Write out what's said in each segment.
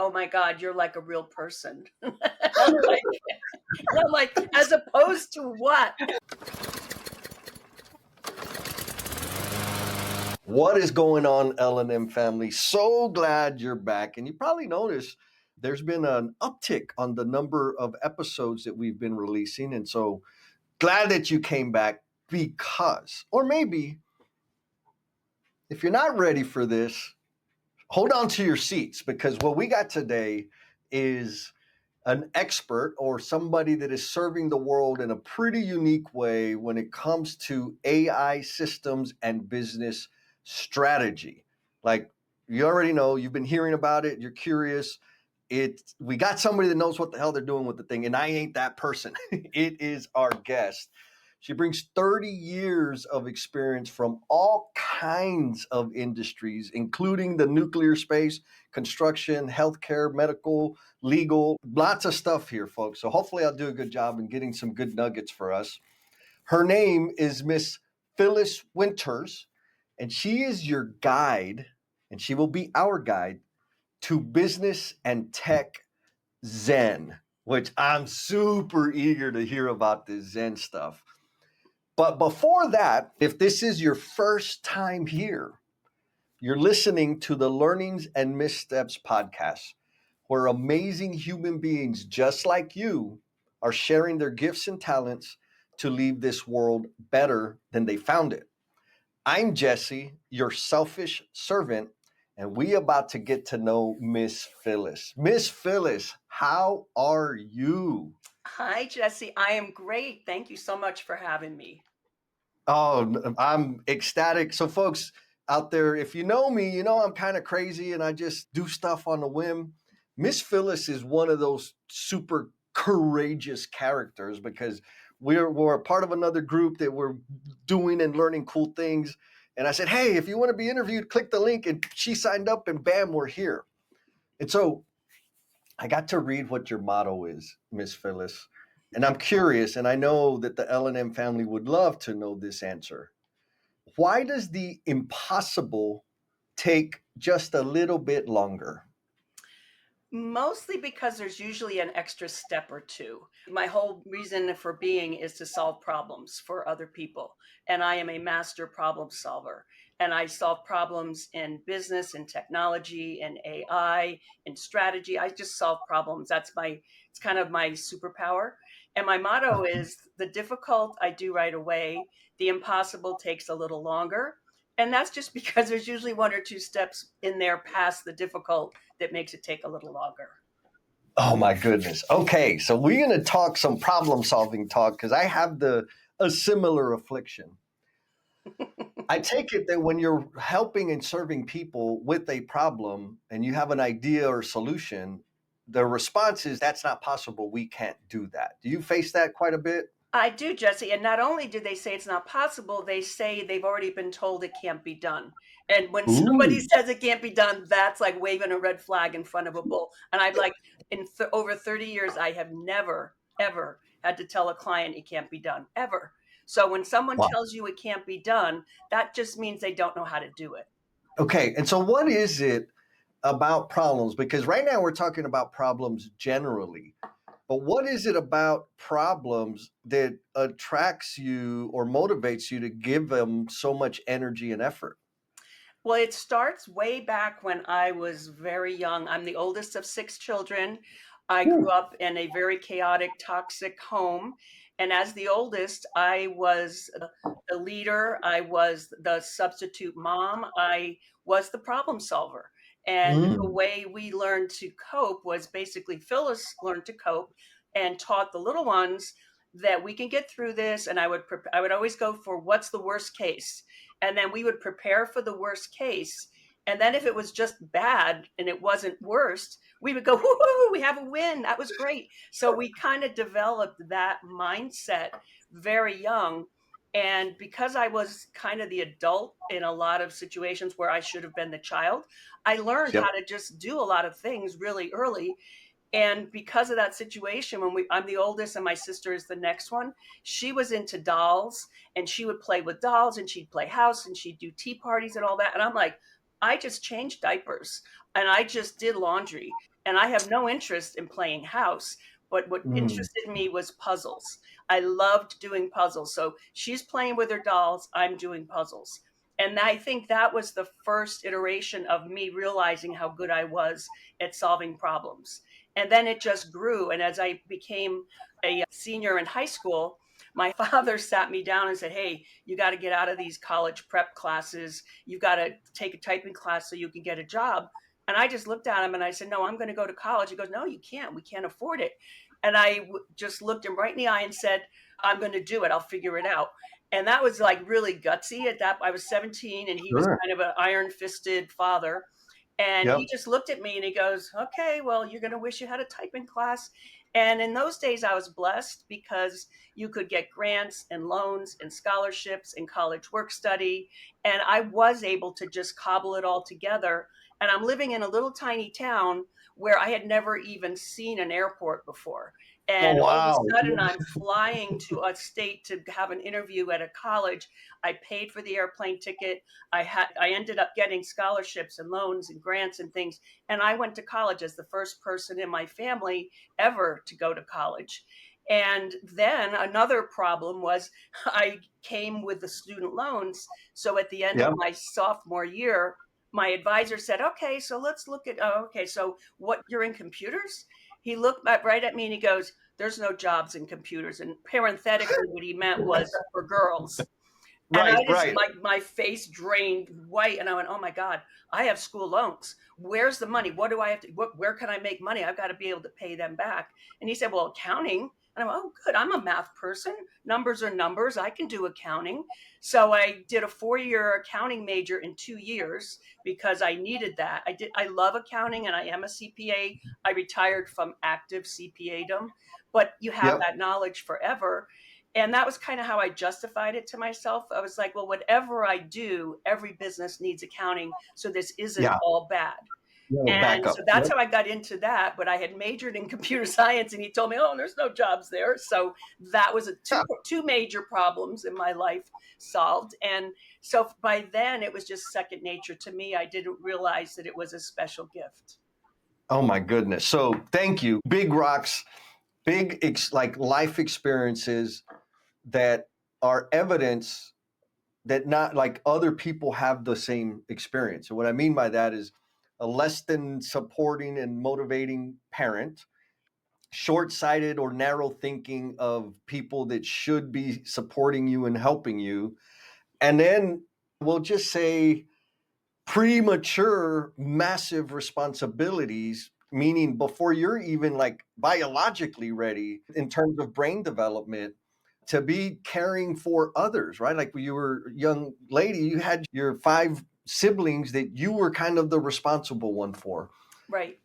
oh my God, you're like a real person. And I'm like, as opposed to what? What is going on, L&M family? So glad you're back. And you probably noticed there's been an uptick on the number of episodes that we've been releasing. And so glad that you came back because, or maybe if you're not ready for this, hold on to your seats because what we got today is an expert or somebody that is serving the world in a pretty unique way when it comes to AI systems and business strategy. Like you already know, you've been hearing about it, you're curious. We got somebody that knows what the hell they're doing with the thing, and I ain't that person. It is our guest. She brings 30 years of experience from all kinds of industries, including the nuclear space, construction, healthcare, medical, legal, lots of stuff here, folks. So hopefully I'll do a good job in getting some good nuggets for us. Her name is Miss Phyllis Winters, and she is your guide, and she will be our guide to business and tech Zen, which I'm super eager to hear about this Zen stuff. But before that, if this is your first time here, you're listening to the Learnings and Missteps podcast, where amazing human beings just like you are sharing their gifts and talents to leave this world better than they found it. I'm Jesse, your selfish servant, and we about to get to know Miss Phyllis. Miss Phyllis, how are you? Hi, Jesse. I am great. Thank you so much for having me. Oh, I'm ecstatic. So, folks out there, if you know me, you know I'm kind of crazy and I just do stuff on a whim. Miss Phyllis is one of those super courageous characters because we're a part of another group that we're doing and learning cool things. And I said, hey, if you want to be interviewed, click the link. And she signed up and bam, we're here. And so I got to read what your motto is, Miss Phyllis. And I'm curious, and I know that the L&M family would love to know this answer. Why does the impossible take just a little bit longer? Mostly because there's usually an extra step or two. My whole reason for being is to solve problems for other people. And I am a master problem solver. And I solve problems in business, in technology, in AI, in strategy. I just solve problems. It's kind of my superpower. And my motto is the difficult I do right away, the impossible takes a little longer. And that's just because there's usually one or two steps in there past the difficult that makes it take a little longer. Oh my goodness. Okay, so we're going to talk some problem solving talk because I have a similar affliction. I take it that when you're helping and serving people with a problem and you have an idea or solution, the response is that's not possible. We can't do that. Do you face that quite a bit? I do, Jesse. And not only do they say it's not possible, they say they've already been told it can't be done. And when somebody Ooh. says it can't be done, that's like waving a red flag in front of a bull. And I've like, over 30 years, I have never, ever had to tell a client it can't be done, ever. So when someone Wow. tells you it can't be done, that just means they don't know how to do it. Okay, and so what is it about problems? Because right now we're talking about problems generally, but what is it about problems that attracts you or motivates you to give them so much energy and effort? Well, it starts way back when I was very young. I'm the oldest of six children. I grew Ooh. up in a very chaotic, toxic home. And as the oldest, I was the leader. I was the substitute mom. I was the problem solver. And the Mm. way we learned to cope was basically Phyllis learned to cope and taught the little ones that we can get through this. And I would always go for what's the worst case, and then we would prepare for the worst case. And then if it was just bad and it wasn't worst, we would go, woohoo, we have a win. That was great. So we kind of developed that mindset very young. And because I was kind of the adult in a lot of situations where I should have been the child, I learned Yep. how to just do a lot of things really early. And because of that situation, I'm the oldest and my sister is the next one, she was into dolls and she would play with dolls and she'd play house and she'd do tea parties and all that. And I'm like, I just changed diapers and I just did laundry. And I have no interest in playing house, but what Mm. interested me was puzzles. I loved doing puzzles. So she's playing with her dolls, I'm doing puzzles. And I think that was the first iteration of me realizing how good I was at solving problems. And then it just grew. And as I became a senior in high school, my father sat me down and said, "Hey, you got to get out of these college prep classes. You've got to take a typing class so you can get a job." And I just looked at him and I said, "No, I'm going to go to college." He goes, "No, you can't. We can't afford it." And just looked him right in the eye and said, "I'm going to do it. I'll figure it out." And that was like really gutsy at that. I was 17 and he was Sure. kind of an iron fisted father. And he Yep. just looked at me and he goes, "Okay, well, you're going to wish you had a typing class." And in those days, I was blessed because you could get grants and loans and scholarships and college work study. And I was able to just cobble it all together. And I'm living in a little tiny town where I had never even seen an airport before. Oh, And all of wow. a sudden, I'm flying to a state to have an interview at a college. I paid for the airplane ticket. I ended up getting scholarships and loans and grants and things. And I went to college as the first person in my family ever to go to college. And then another problem was I came with the student loans. So at the end of Yep. my sophomore year, my advisor said, "Okay, so let's look at, oh, okay, so what, you're in computers?" He looked right at me and he goes, "There's no jobs in computers." And parenthetically, what he meant was for girls. And Right, I just, right. my face drained white, and I went, "Oh my God, I have school loans. Where's the money? What do I have to, where can I make money? I've got to be able to pay them back." And he said, "Well, accounting." And I went, "Oh, good. I'm a math person. Numbers are numbers. I can do accounting." So I did a 4-year accounting major in 2 years because I needed that. I love accounting and I am a CPA. I retired from active CPA-dom, but you have Yep. that knowledge forever. And that was kind of how I justified it to myself. I was like, well, whatever I do, every business needs accounting. So this isn't Yeah. all bad. Yeah. And so Backup. that's Yep. how I got into that. But I had majored in computer science and he told me, "Oh, there's no jobs there." So that was Yeah. two major problems in my life solved. And so by then it was just second nature to me. I didn't realize that it was a special gift. Oh my goodness. So thank you. Big rocks, like life experiences that are evidence that not like other people have the same experience. And what I mean by that is a less than supporting and motivating parent, short-sighted or narrow thinking of people that should be supporting you and helping you, and then we'll just say premature massive responsibilities, meaning before you're even like biologically ready in terms of brain development to be caring for others, right? Like when you were a young lady, you had your 5 siblings that you were kind of the responsible one for. Right.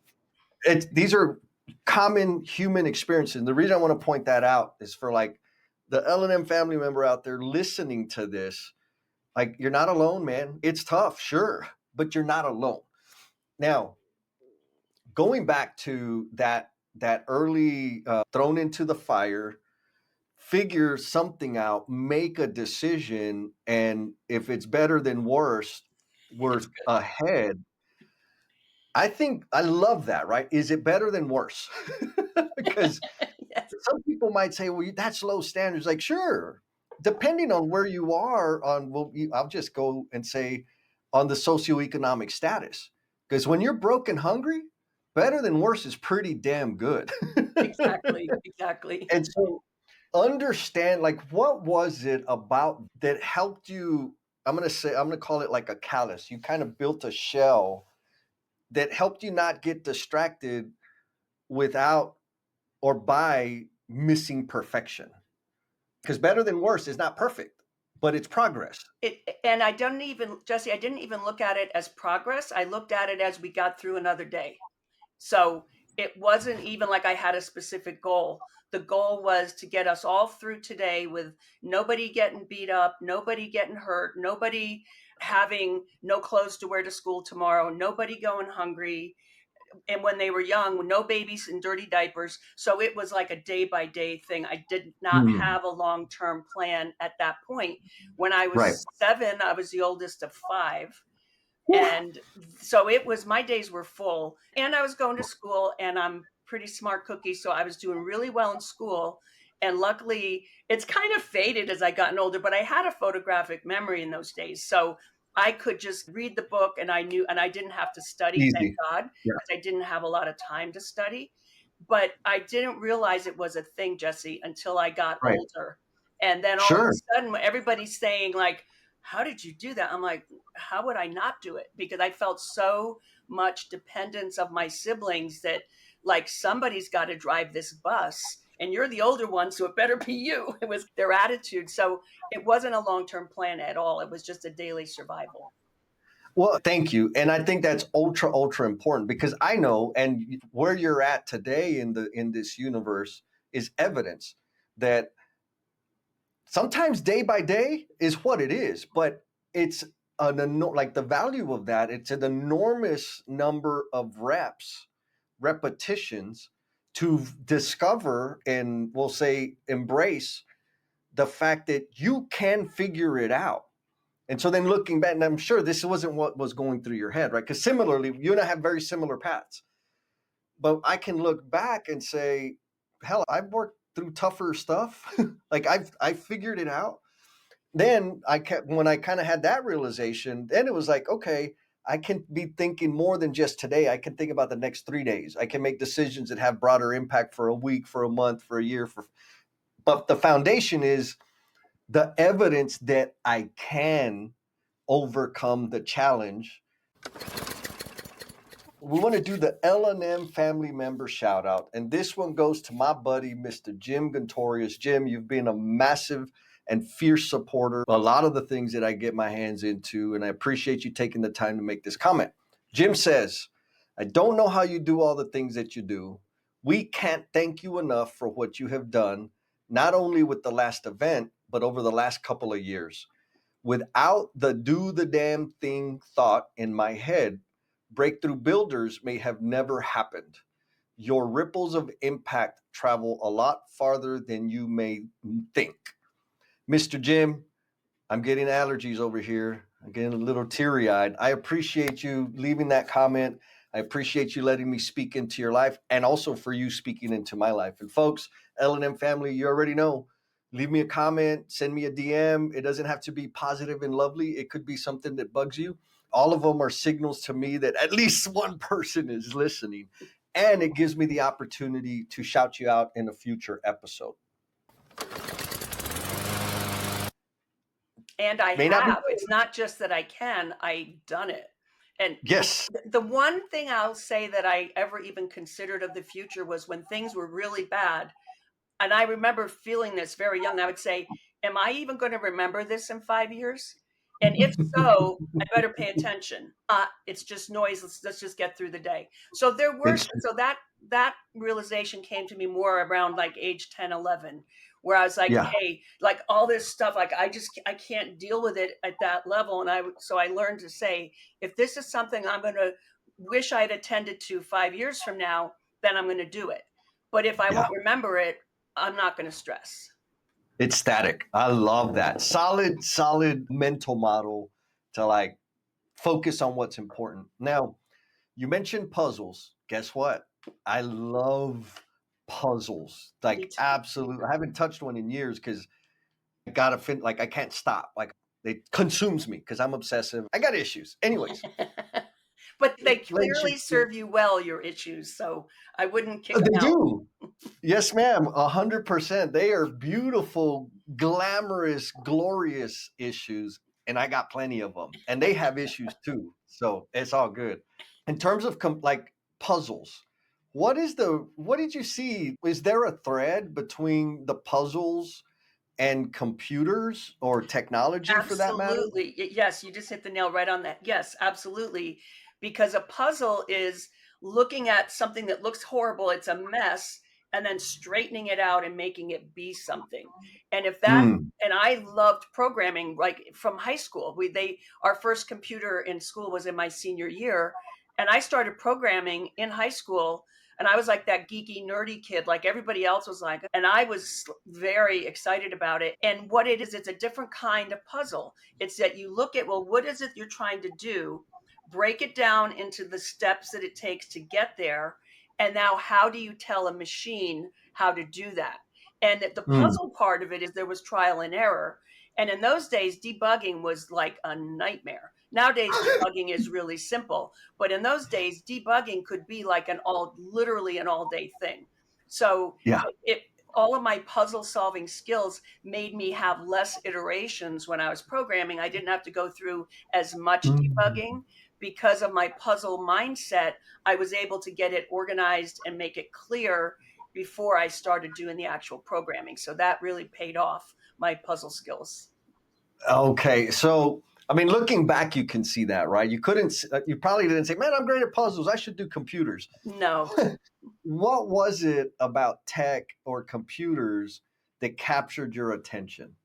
These are common human experiences. And the reason I want to point that out is for like the L&M family member out there listening to this, like you're not alone, man. It's tough, sure, but you're not alone. Now, going back to that early thrown into the fire, figure something out, make a decision, and if it's better than worse, we're It's good. ahead. I think I love that, right? Is it better than worse? Because Yes. some people might say, "Well, that's low standards." Like, sure, depending on where you are on, well, I'll just go and say on the socioeconomic status. Because when you're broke and hungry, better than worse is pretty damn good. Exactly. Exactly. And so understand, like, what was it about that helped you? I'm going to call it like a callus. You kind of built a shell that helped you not get distracted without or by missing perfection. Because better than worse is not perfect, but it's progress. And I don't even, Jesse, I didn't even look at it as progress. I looked at it as we got through another day. So it wasn't even like I had a specific goal. The goal was to get us all through today with nobody getting beat up, nobody getting hurt, nobody having no clothes to wear to school tomorrow, nobody going hungry. And when they were young, no babies in dirty diapers. So it was like a day by day thing. I did not Hmm. have a long term plan at that point. When I Right. was 7, I was the oldest of 5. Whew. And so my days were full, and I was going to school, and I'm pretty smart cookie. So I was doing really well in school. And luckily, it's kind of faded as I gotten older, but I had a photographic memory in those days. So I could just read the book and I knew, and I didn't have to study, thank Easy. God, Yeah. because I didn't have a lot of time to study. But I didn't realize it was a thing, Jesse, until I got Right. older. And then all of Sure. a sudden, everybody's saying, like, how did you do that? I'm like, how would I not do it? Because I felt so much dependence of my siblings that, like, somebody's got to drive this bus and you're the older one, so it better be you. It was their attitude. So it wasn't a long-term plan at all. It was just a daily survival. Well, thank you. And I think that's ultra, ultra important because I know, and where you're at today in this universe is evidence that sometimes day by day is what it is, but it's like the value of that. It's an enormous number of repetitions to discover and we'll say embrace the fact that you can figure it out. And so then looking back, and I'm sure this wasn't what was going through your head, right? Because similarly, you and I have very similar paths. But I can look back and say, hell, I've worked through tougher stuff. Like I figured it out. Then I kept when I kind of had that realization, then it was like, okay, I can be thinking more than just today. I can think about the next 3 days. I can make decisions that have broader impact for a week, for a month, for a year, for but the foundation is the evidence that I can overcome the challenge. We want to do the L&M family member shout out. And this one goes to my buddy, Mr. Jim Gontorius. Jim, you've been a massive and fierce supporter. A lot of the things that I get my hands into, and I appreciate you taking the time to make this comment. Jim says, I don't know how you do all the things that you do. We can't thank you enough for what you have done, not only with the last event, but over the last couple of years. Without the do the damn thing thought in my head, breakthrough builders may have never happened. Your ripples of impact travel a lot farther than you may think. Mr. Jim, I'm getting allergies over here. I'm getting a little teary eyed. I appreciate you leaving that comment. I appreciate you letting me speak into your life and also for you speaking into my life. And folks, L&M family, you already know. Leave me a comment, send me a DM. It doesn't have to be positive and lovely. It could be something that bugs you. All of them are signals to me that at least one person is listening. And it gives me the opportunity to shout you out in a future episode. And I May not be. have. It's not just that I can, I've done it. And Yes. the one thing I'll say that I ever even considered of the future was when things were really bad. And I remember feeling this very young. I would say, am I even going to remember this in 5 years? And if so, I better pay attention. It's just noise. Let's just get through the day. So It's that realization came to me more around like age 10, 11, where I was like, yeah. hey, like all this stuff, like I can't deal with it at that level. So I learned to say, if this is something I'm going to wish I'd attended to 5 years from now, then I'm going to do it. But if I Yeah. won't remember it, I'm not going to stress. It's static. I love that. Solid, solid mental model to like focus on what's important. Now, you mentioned puzzles. Guess what? I love puzzles. Me Like too. absolutely. I haven't touched one in years because I gotta like I can't stop. Like it consumes me because I'm obsessive. I got issues. Anyways, But they clearly relationships. serve you well, your issues. So I wouldn't kick them They out. do. Yes, ma'am. 100%. They are beautiful, glamorous, glorious issues, and I got plenty of them. And they have issues too, so it's all good. In terms of like puzzles, what did you see? Is there a thread between the puzzles and computers or technology for that matter? Absolutely. Yes, you just hit the nail right on that. Yes, absolutely. Because a puzzle is looking at something that looks horrible, it's a mess, and then straightening it out and making it be something. And if that Mm, and I loved programming like from high school. Our first computer in school was in my senior year, and I started programming in high school, and I was like that geeky, nerdy kid, like everybody else was like, and I was very excited about it. And what it is, it's a different kind of puzzle. It's that you look at, well, what is it you're trying to do? break it down into the steps that it takes to get there. And now, how do you tell a machine how to do that? And the Mm, puzzle part of it is there was trial and error. And in those days, debugging was like a nightmare. Nowadays, debugging is really simple. But in those days, debugging could be like literally an all day thing. So yeah. it, all of my puzzle solving skills made me have less iterations when I was programming. I didn't have to go through as much Mm. debugging because of my puzzle mindset. I was able to get it organized and make it clear before I started doing the actual programming. So that really paid off my puzzle skills. Okay, so I mean, looking back, you can see that, right? You probably didn't say, "Man, I'm great at puzzles. I should do computers." No, What was it about tech or computers that captured your attention?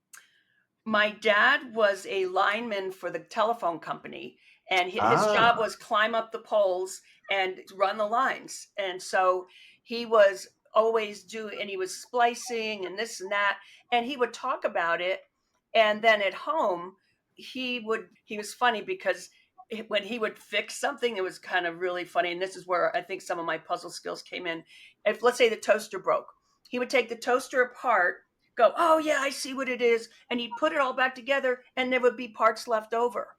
my dad was a lineman for the telephone company, and his job Ah, was climb up the poles and run the lines. And so he was always doing, and he was splicing and this and that, and he would talk about it. And then at home, he was funny because when he would fix something, it was kind of really funny. And this is where I think some of my puzzle skills came in. If, let's say, the toaster broke, he would take the toaster apart, go, "Oh yeah, I see what it is," and he'd put it all back together, and there would be parts left over.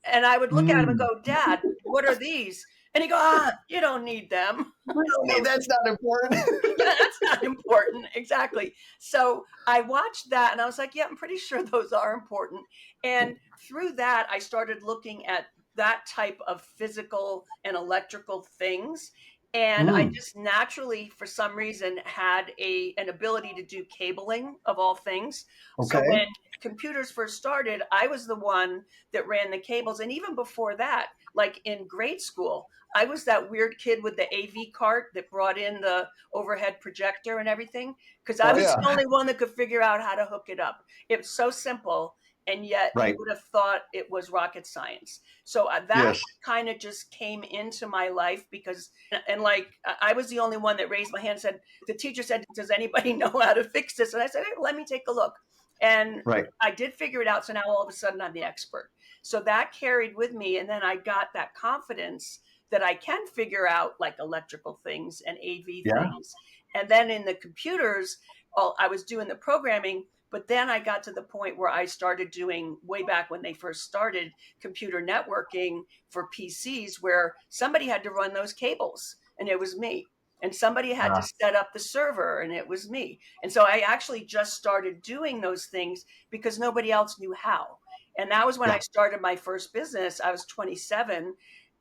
And I would look at him and mm. go, "Dad, what are these?" And he go, "Ah, you don't need them." Really? So That's not important. yeah, that's not important. Exactly. So I watched that and I was like, yeah, I'm pretty sure those are important. And through that, I started looking at that type of physical and electrical things. And I Mm, just naturally, for some reason, had an ability to do cabling of all things. So okay. when computers first started, I was the one that ran the cables. And even before that, like in grade school, I was that weird kid with the AV cart that brought in the overhead projector and everything because I Oh was the yeah. only one that could figure out how to hook it up. It was so simple, and yet you Right. would have thought it was rocket science. So that Yes. kind of just came into my life because, and like, I was the only one that raised my hand and said, the teacher said, "Does anybody know how to fix this?" And I said, "Hey, let me take a look." And Right. I did figure it out. So now all of a sudden I'm the expert. So that carried with me. And then I got that confidence that I can figure out like electrical things and AV Yeah. things. And then in the computers, well, I was doing the programming, but then I got to the point where I started doing, way back when they first started, computer networking for PCs, where somebody had to run those cables, and it was me. And somebody had to Ah, set up the server, and it was me. And so I actually just started doing those things because nobody else knew how. And that was when I yeah. started my first business. I was 27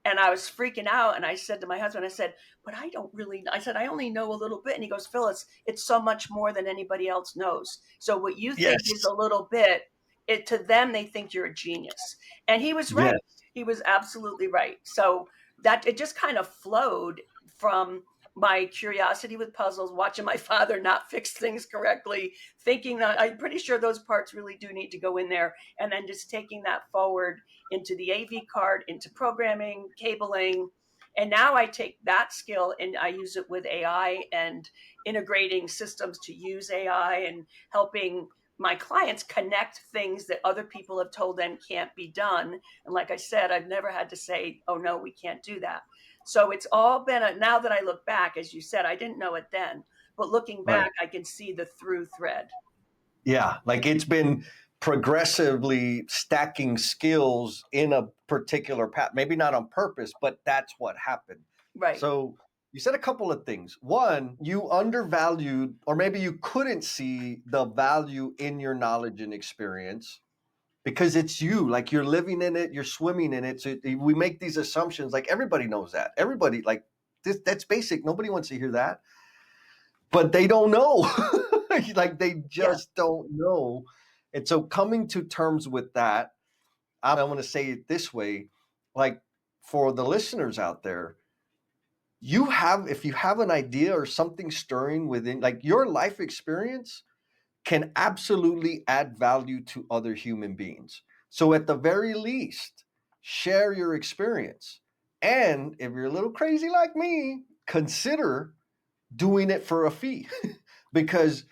and I was freaking out. And I said to my husband, I said, "But I don't really, I said, I only know a little bit." And he goes, "Phyllis, it's so much more than anybody else knows. So what you think is Yes. a little bit, it to them, they think you're a genius." And he was right. Yes. He was absolutely right. So that it just kind of flowed from my curiosity with puzzles, watching my father not fix things correctly, thinking that I'm pretty sure those parts really do need to go in there, and then just taking that forward into the AV card, into programming, cabling. And now I take that skill and I use it with AI and integrating systems to use AI and helping my clients connect things that other people have told them can't be done. And like I said, I've never had to say, "Oh, no, we can't do that." So it's all been now that I look back, as you said, I didn't know it then, but looking Right. back, I can see the through thread. Yeah. Like it's been progressively stacking skills in a particular path. Maybe not on purpose, but that's what happened. Right. So you said a couple of things. One, you undervalued, or maybe you couldn't see the value in your knowledge and experience because it's you. Like you're living in it, you're swimming in it. So we make these assumptions. Like everybody knows that. Everybody like this. That's basic. Nobody wants to hear that, but they don't know. Like they Yeah. just don't know. And so coming to terms with that, I want to say it this way, like for the listeners out there, if you have an idea or something stirring within, like your life experience can absolutely add value to other human beings. So at the very least, share your experience. And if you're a little crazy like me, consider doing it for a fee because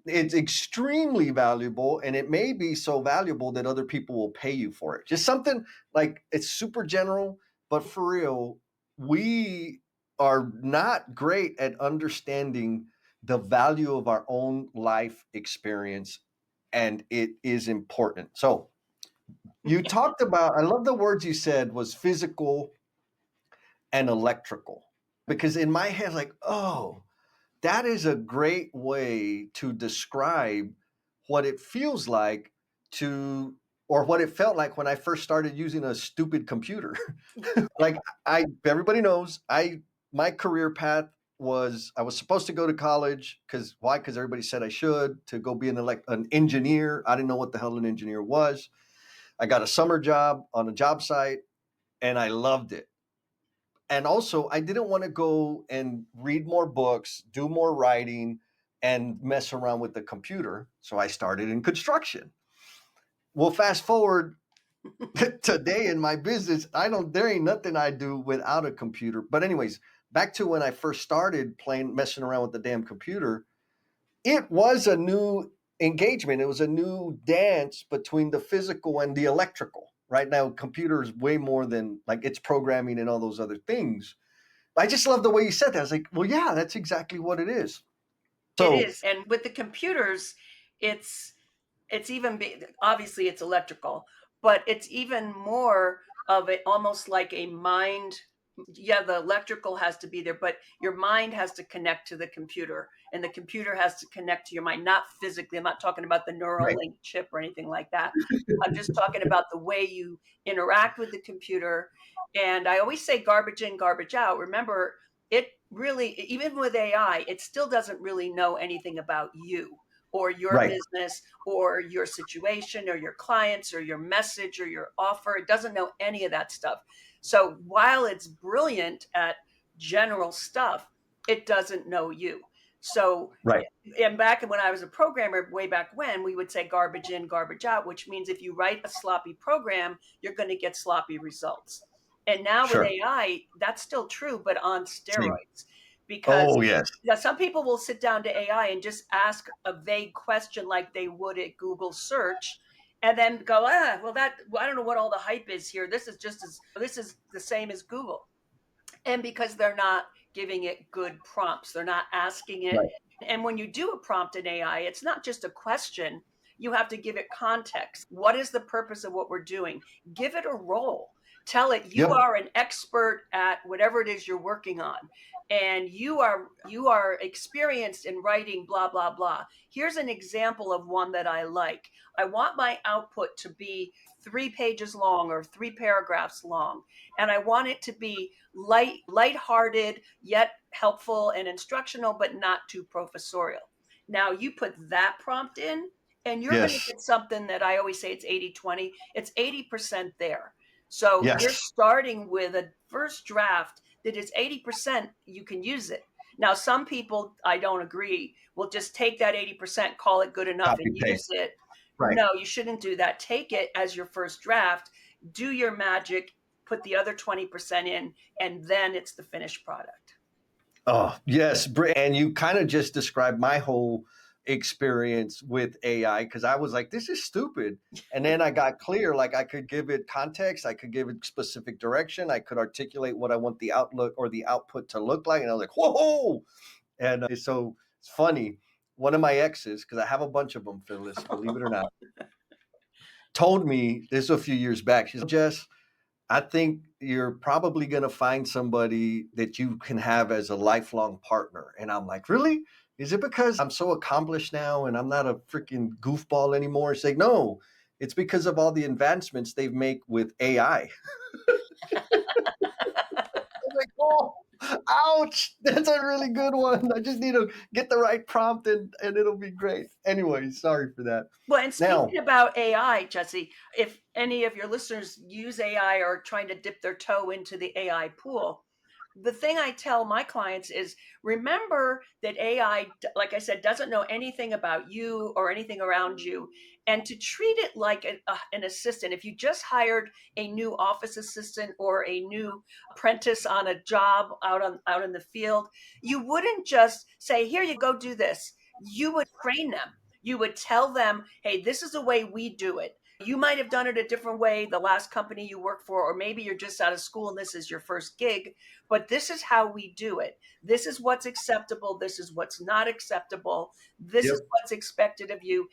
it's extremely valuable and it may be so valuable that other people will pay you for it. Just something like it's super general, but for real, we are not great at understanding the value of our own life experience, and it is important. So, you talked about, I love the words you said was physical and electrical. Because in my head, like, oh, that is a great way to describe what it feels like to, or what it felt like when I first started using a stupid computer. Like, everybody knows, my career path was, I was supposed to go to college because why? Because everybody said I should, to go be an engineer. I didn't know what the hell an engineer was. I got a summer job on a job site and I loved it. And also, I didn't want to go and read more books, do more writing, and mess around with the computer. So I started in construction. Well, fast forward today in my business, there ain't nothing I do without a computer. But, anyways, back to when I first started messing around with the damn computer, it was a new engagement. It was a new dance between the physical and the electrical. Right now, computers way more than like it's programming and all those other things. I just love the way you said that. I was like, well, yeah, that's exactly what it is. It So, is. And with the computers, it's obviously it's electrical, but it's even more of it, almost like a mind. Yeah, the electrical has to be there, but your mind has to connect to the computer, and the computer has to connect to your mind, not physically. I'm not talking about the neural right, link chip or anything like that. I'm just talking about the way you interact with the computer. And I always say garbage in, garbage out. Remember, it really, even with AI, it still doesn't really know anything about you or your right, business or your situation or your clients or your message or your offer. It doesn't know any of that stuff. So while it's brilliant at general stuff, it doesn't know you. So, right. and back when I was a programmer, way back when, we would say garbage in, garbage out, which means if you write a sloppy program, you're going to get sloppy results. And now with Sure. AI, that's still true, but on Same. steroids. Because Oh, yes. some people will sit down to AI and just ask a vague question like they would at Google search, and then go, well, I don't know what all the hype is here. This is the same as Google. And because they're not giving it good prompts, they're not asking it. Right. And when you do a prompt in AI, it's not just a question. You have to give it context. What is the purpose of what we're doing? Give it a role. Tell it you Yep. are an expert at whatever it is you're working on, and you are experienced in writing blah blah blah. Here's an example of one that I like. I want my output to be 3 pages long or 3 paragraphs long, and I want it to be light-hearted yet helpful and instructional, but not too professorial. Now you put that prompt in, and you're going to Yes. get something that I always say it's 80-20. It's 80% there. So you're Yes. starting with a first draft that is 80%, you can use it. Now, some people, I don't agree, will just take that 80%, call it good enough, Copy and use paste. it. Right. No, you shouldn't do that. Take it as your first draft, do your magic, put the other 20% in, and then it's the finished product. Oh, yes. And you kind of just described my whole experience with AI because I was like, this is stupid. And then I got clear, like I could give it context, I could give it specific direction, I could articulate what I want the outlook or the output to look like. And I was like, whoa. And so it's funny. One of my exes, because I have a bunch of them, Phyllis, believe it or not, told me this a few years back. She's like, Jess, I think you're probably going to find somebody that you can have as a lifelong partner. And I'm like, really? Is it because I'm so accomplished now and I'm not a freaking goofball anymore? It's like, no, it's because of all the advancements they've made with AI. I'm like, oh, ouch. That's a really good one. I just need to get the right prompt and it'll be great. Anyway, sorry for that. Well, and Now, speaking about AI, Jesse, if any of your listeners use AI or are trying to dip their toe into the AI pool, the thing I tell my clients is remember that AI, like I said, doesn't know anything about you or anything around you, and to treat it like an assistant. If you just hired a new office assistant or a new apprentice on a job out in the field, you wouldn't just say, "Here you go, do this." You would train them. You would tell them, hey, this is the way we do it. You might have done it a different way the last company you work for, or maybe you're just out of school and this is your first gig, but this is how we do it. This is what's acceptable. This is what's not acceptable. This is Yep. what's expected of you.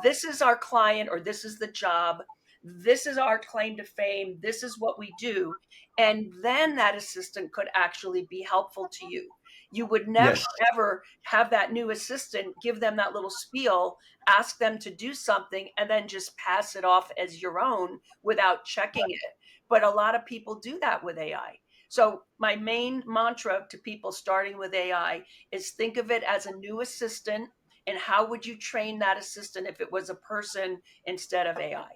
This is our client, or this is the job. This is our claim to fame. This is what we do. And then that assistant could actually be helpful to you. You would never, Yes. ever have that new assistant give them that little spiel, ask them to do something, and then just pass it off as your own without checking it. But a lot of people do that with AI. So, my main mantra to people starting with AI is think of it as a new assistant. And how would you train that assistant if it was a person instead of AI?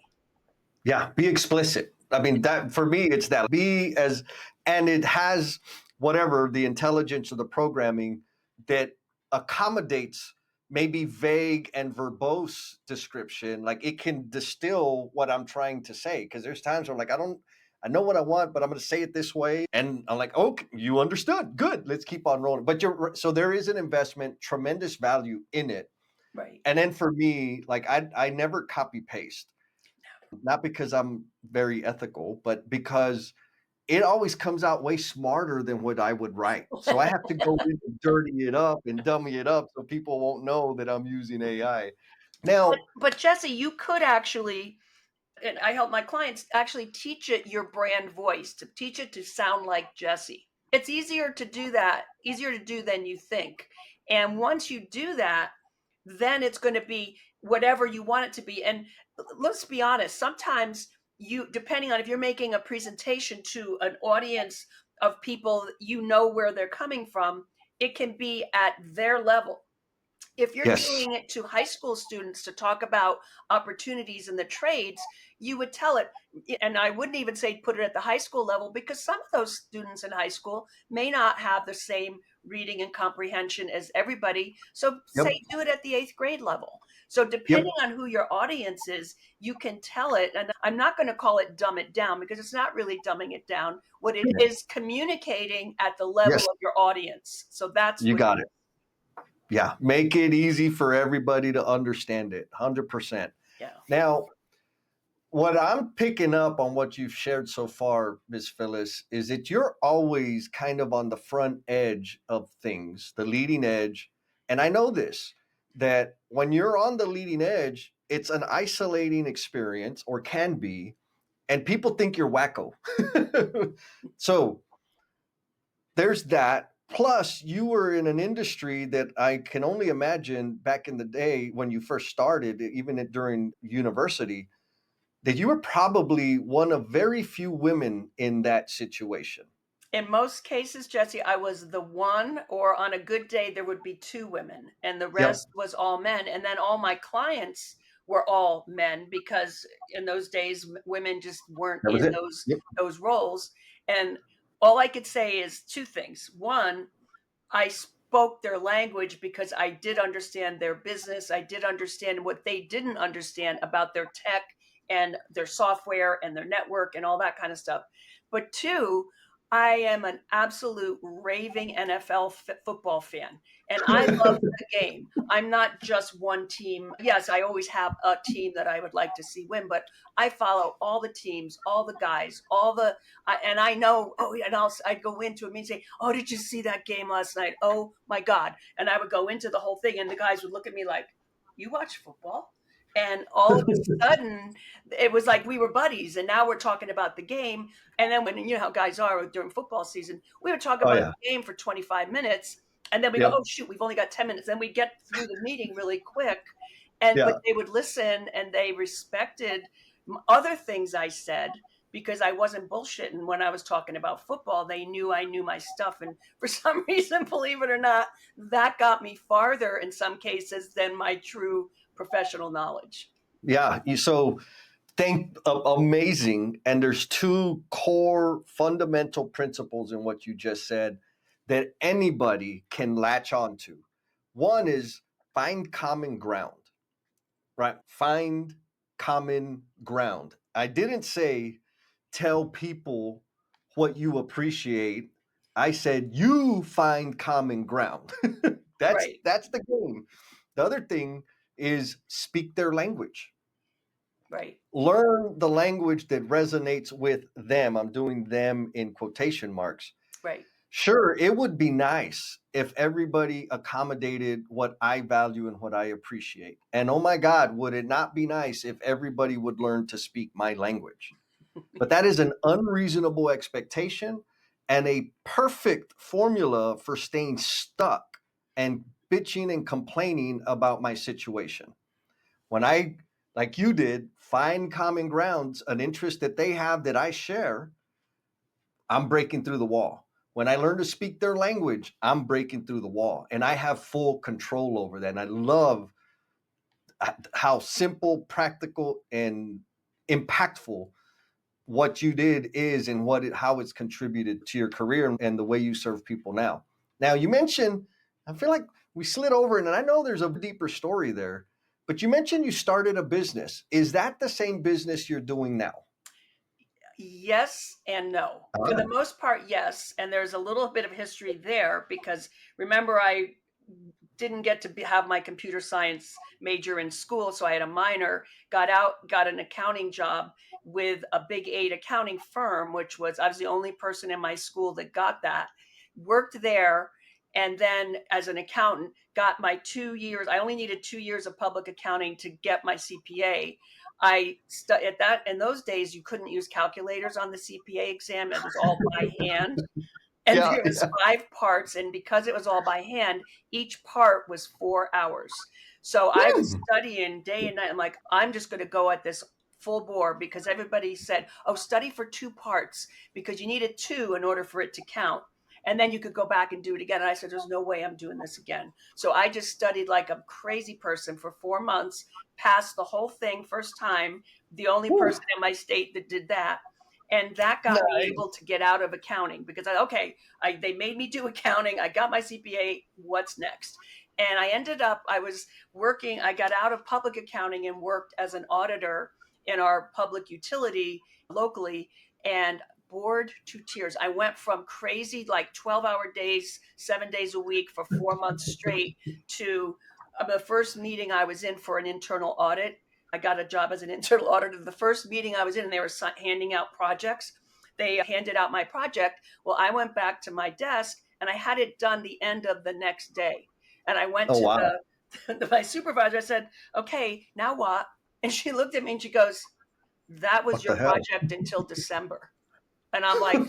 Yeah, be explicit. I mean, that for me, it's that be as, and it has whatever the intelligence or the programming that accommodates maybe vague and verbose description. Like it can distill what I'm trying to say. Cause there's times where I'm like, I know what I want, but I'm going to say it this way. And I'm like, okay, you understood. Good. Let's keep on rolling. But so there is an investment, tremendous value in it. Right. And then for me, like I never copy paste, not because I'm very ethical, but because it always comes out way smarter than what I would write. So I have to go in and dirty it up and dummy it up so people won't know that I'm using AI. Now, But Jesse, you could actually, and I help my clients actually teach it your brand voice, to teach it to sound like Jesse. It's easier to do that, easier to do than you think. And once you do that, then it's going to be whatever you want it to be. And let's be honest, sometimes you, depending on if you're making a presentation to an audience of people, you know where they're coming from, it can be at their level. If you're yes, doing it to high school students to talk about opportunities in the trades, you would tell it. And I wouldn't even say put it at the high school level, because some of those students in high school may not have the same reading and comprehension as everybody. So say yep, do it at the eighth grade level. So depending yep, on who your audience is, you can tell it. And I'm not going to call it dumb it down, because it's not really dumbing it down. What it is, communicating at the level yes, of your audience. So that's you what. got it. Yeah, make it easy for everybody to understand it, 100%. Yeah. Now, what I'm picking up on what you've shared so far, Miss Phyllis, is that you're always kind of on the front edge of things, the leading edge. And I know this, that when you're on the leading edge, it's an isolating experience or can be, and people think you're wacko. So there's that. Plus, you were in an industry that I can only imagine back in the day when you first started, even during university, that you were probably one of very few women in that situation. In most cases, Jesse, I was the one, or on a good day, there would be two women, and the Yep, rest was all men. And then all my clients were all men, because in those days, women just weren't that was in it. those Yep, those roles. And all I could say is two things. One, I spoke their language because I did understand their business. I did understand what they didn't understand about their tech and their software and their network and all that kind of stuff. But two, I am an absolute raving NFL football fan, and I love the game. I'm not just one team. Yes, I always have a team that I would like to see win, but I follow all the teams, all the guys, all the and I know. Oh, and I'd go into it and say, "Oh, did you see that game last night? Oh my God!" And I would go into the whole thing, and the guys would look at me like, "You watch football?" And all of a sudden, it was like we were buddies, and now we're talking about the game. And then when you know how guys are during football season, we would talk oh about yeah, the game for 25 minutes, and then we go, "Oh yep, shoot, we've only got 10 minutes." Then we get through the meeting really quick, and but yeah, they would listen and they respected other things I said, because I wasn't bullshitting when I was talking about football. They knew I knew my stuff. And for some reason, believe it or not, that got me farther in some cases than my true professional knowledge. yeah. So amazing. And there's two core fundamental principles in what you just said that anybody can latch on to. One is find common ground. Right? Find common ground. I didn't say tell people what you appreciate. I said you find common ground. that's Right. that's the game. The other thing is speak their language. Right. Learn the language that resonates with them. I'm doing them in quotation marks. Right. Sure, it would be nice if everybody accommodated what I value and what I appreciate. And oh my God, would it not be nice if everybody would learn to speak my language? But that is an unreasonable expectation and a perfect formula for staying stuck and bitching and complaining about my situation. When I, like you did, find common grounds, an interest that they have that I share, I'm breaking through the wall. When I learn to speak their language, I'm breaking through the wall and I have full control over that. And I love how simple, practical, and impactful what you did is and how it's contributed to your career and the way you serve people now. Now, you mentioned, I feel like we slid over it, and I know there's a deeper story there, but you mentioned you started a business. Is that the same business you're doing now? Yes and no. For the Ah, most part, yes. And there's a little bit of history there because remember, I didn't get to have my computer science major in school. So I had a minor, got out, got an accounting job with a big eight accounting firm, I was the only person in my school that got that, worked there. And then as an accountant, got my 2 years. I only needed 2 years of public accounting to get my CPA. At that in those days you couldn't use calculators on the CPA exam. It was all by hand, and yeah, there was yeah. 5 parts, and because it was all by hand, each part was 4 hours. So I was Hmm. studying day and night. I'm like, I'm just going to go at this full bore because everybody said, oh, study for 2 parts because you needed two in order for it to count, and then you could go back and do it again. And I said, there's no way I'm doing this again. So I just studied like a crazy person for 4 months, passed the whole thing first time, the only Whew. person in my state that did that. And that got me Nice. able to get out of accounting because they made me do accounting. I got my CPA. What's next? And I ended up, I was working, I got out of public accounting and worked as an auditor in our public utility locally, and bored to tears. I went from crazy, like 12-hour days, 7 days a week for 4 months straight to the first meeting I was in for an internal audit. I got a job as an internal auditor. The first meeting I was in, and they were handing out projects. They handed out my project. Well, I went back to my desk and I had it done the end of the next day. And I went Oh, to wow. my supervisor. I said, "Okay, now what?" And she looked at me and she goes, "That was What your the hell? project until December." And I'm like,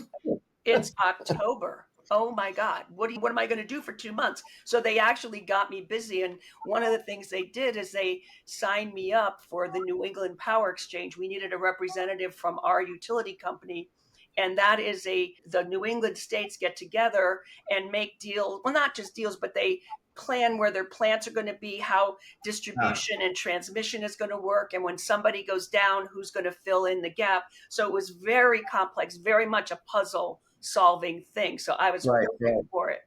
it's October. Oh my God. What am I going to do for 2 months? So they actually got me busy. And one of the things they did is they signed me up for the New England Power Exchange. We needed a representative from our utility company. And that is the New England states get together and make deals. Well, not just deals, but they plan where their plants are going to be, how Ah, distribution and transmission is going to work. And when somebody goes down, who's going to fill in the gap. So it was very complex, very much a puzzle solving thing. So I was right, perfect right, for it.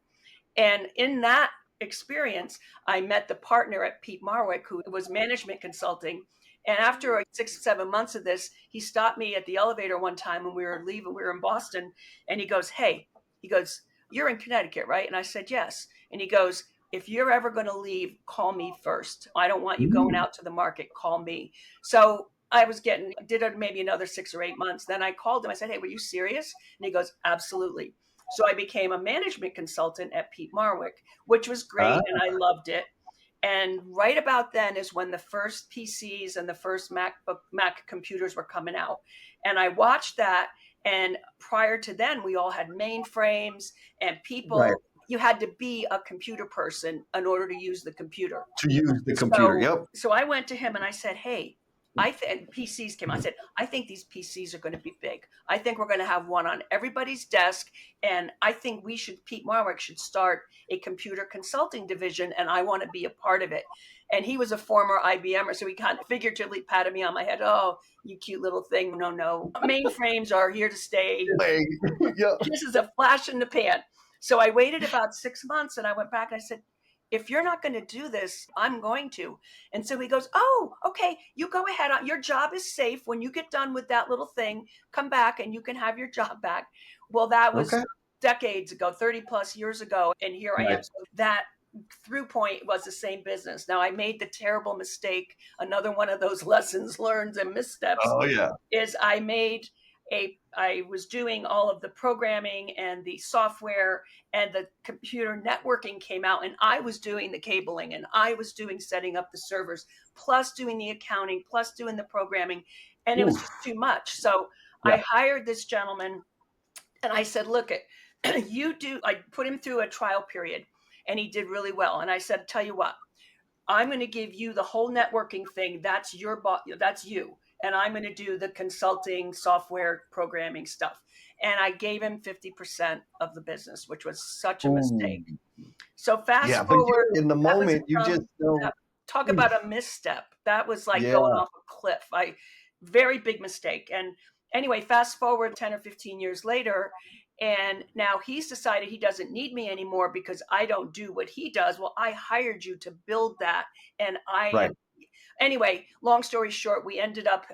And in that experience, I met the partner at Pete Marwick, who was management consulting. And after 6, 7 months of this, he stopped me at the elevator one time when we were leaving. We were in Boston. And he goes, "Hey," he goes, "you're in Connecticut, right?" And I said, "Yes." And he goes, "If you're ever going to leave, call me first. I don't want you going mm, out to the market. Call me." So I was did it maybe another 6 or 8 months. Then I called him. I said, "Hey, were you serious?" And he goes, "Absolutely." So I became a management consultant at Pete Marwick, which was great ah, and I loved it. And right about then is when the first PCs and the first Mac computers were coming out. And I watched that. And prior to then, we all had mainframes and right. you had to be a computer person in order to use the computer. To use the computer. So Yep. so I went to him and I said, "Hey, PCs came. I said, I think these PCs are going to be big. I think we're going to have one on everybody's desk, and I think Pete Marwick should start a computer consulting division, and I want to be a part of it." And he was a former IBMer, so he kind of figuratively patted me on my head. "Oh, you cute little thing. No, no, mainframes are here to stay. Like, yep. This is a flash in the pan." So I waited about 6 months and I went back and I said, "If you're not going to do this, I'm going to." And so he goes, "Oh, okay, you go ahead. Your job is safe. When you get done with that little thing, come back and you can have your job back." Well, that was Okay. decades ago, 30 plus years ago. And here I am. Right. So that through point was the same business. Now I made the terrible mistake, another one of those lessons learned and missteps, Oh yeah. is I was doing all of the programming and the software, and the computer networking came out, and I was doing the cabling, and I was doing setting up the servers, plus doing the accounting, plus doing the programming, and it was Oof. just too much. So Yeah. I hired this gentleman, and I said, look, I put him through a trial period, and he did really well. And I said, tell you what, I'm going to give you the whole networking thing. That's that's you. And I'm going to do the consulting, software, programming stuff. And I gave him 50% of the business, which was such a Ooh. mistake. So Yeah, fast but forward, in the that was moment, you just that, don't. talk about a Oof. misstep. That was like going Yeah. off a cliff. Very big mistake. And anyway, fast forward 10 or 15 years later, and now he's decided he doesn't need me anymore because I don't do what he does. Well, I hired you to build that, and I am. Right. Anyway, long story short,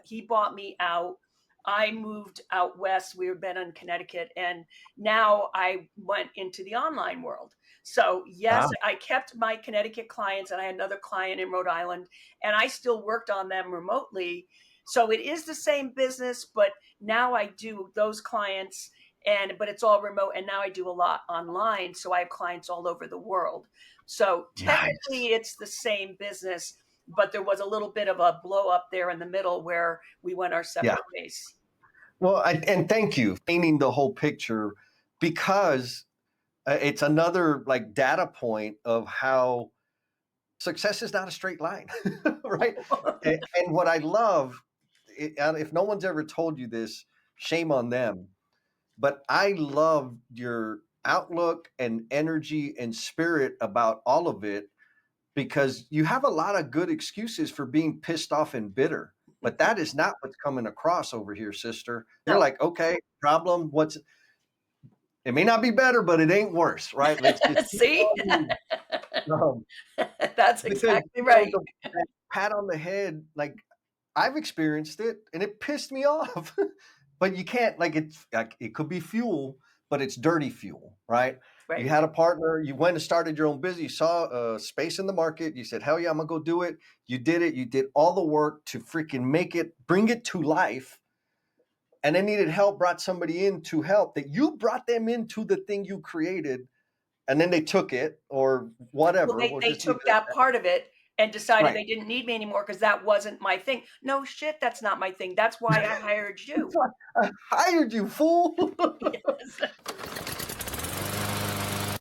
he bought me out. I moved out west. We were been in Connecticut, and now I went into the online world. So yes, Ah, I kept my Connecticut clients, and I had another client in Rhode Island, and I still worked on them remotely. So it is the same business, but now I do those clients, but it's all remote, and now I do a lot online. So I have clients all over the world. So nice. technically it's the same business, but there was a little bit of a blow up there in the middle where we went our Yeah. separate ways. Well, and thank you for painting the whole picture because it's another like data point of how success is not a straight line, right? And what I love, if no one's ever told you this, shame on them. But I love your outlook and energy and spirit about all of it because you have a lot of good excuses for being pissed off and bitter. But that is not what's coming across over here, sister. You're No. like, okay, problem. What's it may not be better, but it ain't worse, right? Let's just keep See? on moving. Um, That's because exactly right. that pat on the head, like I've experienced it, and it pissed me off. But you can't it's like it could be fuel, but it's dirty fuel, right? You Right. had a partner, you went and started your own business, you saw a space in the market, you said, hell yeah, I'm gonna go do it. You did it, you did all the work to freaking make it, bring it to life, and then needed help, brought somebody in to help that you brought them into the thing you created, and then they took it or Well, whatever. they We'll they just leave took it at that that. part of it and decided Right. they didn't need me anymore because that wasn't my thing. No shit, that's not my thing. That's why I hired That's you. why I hired you, fool. Yes.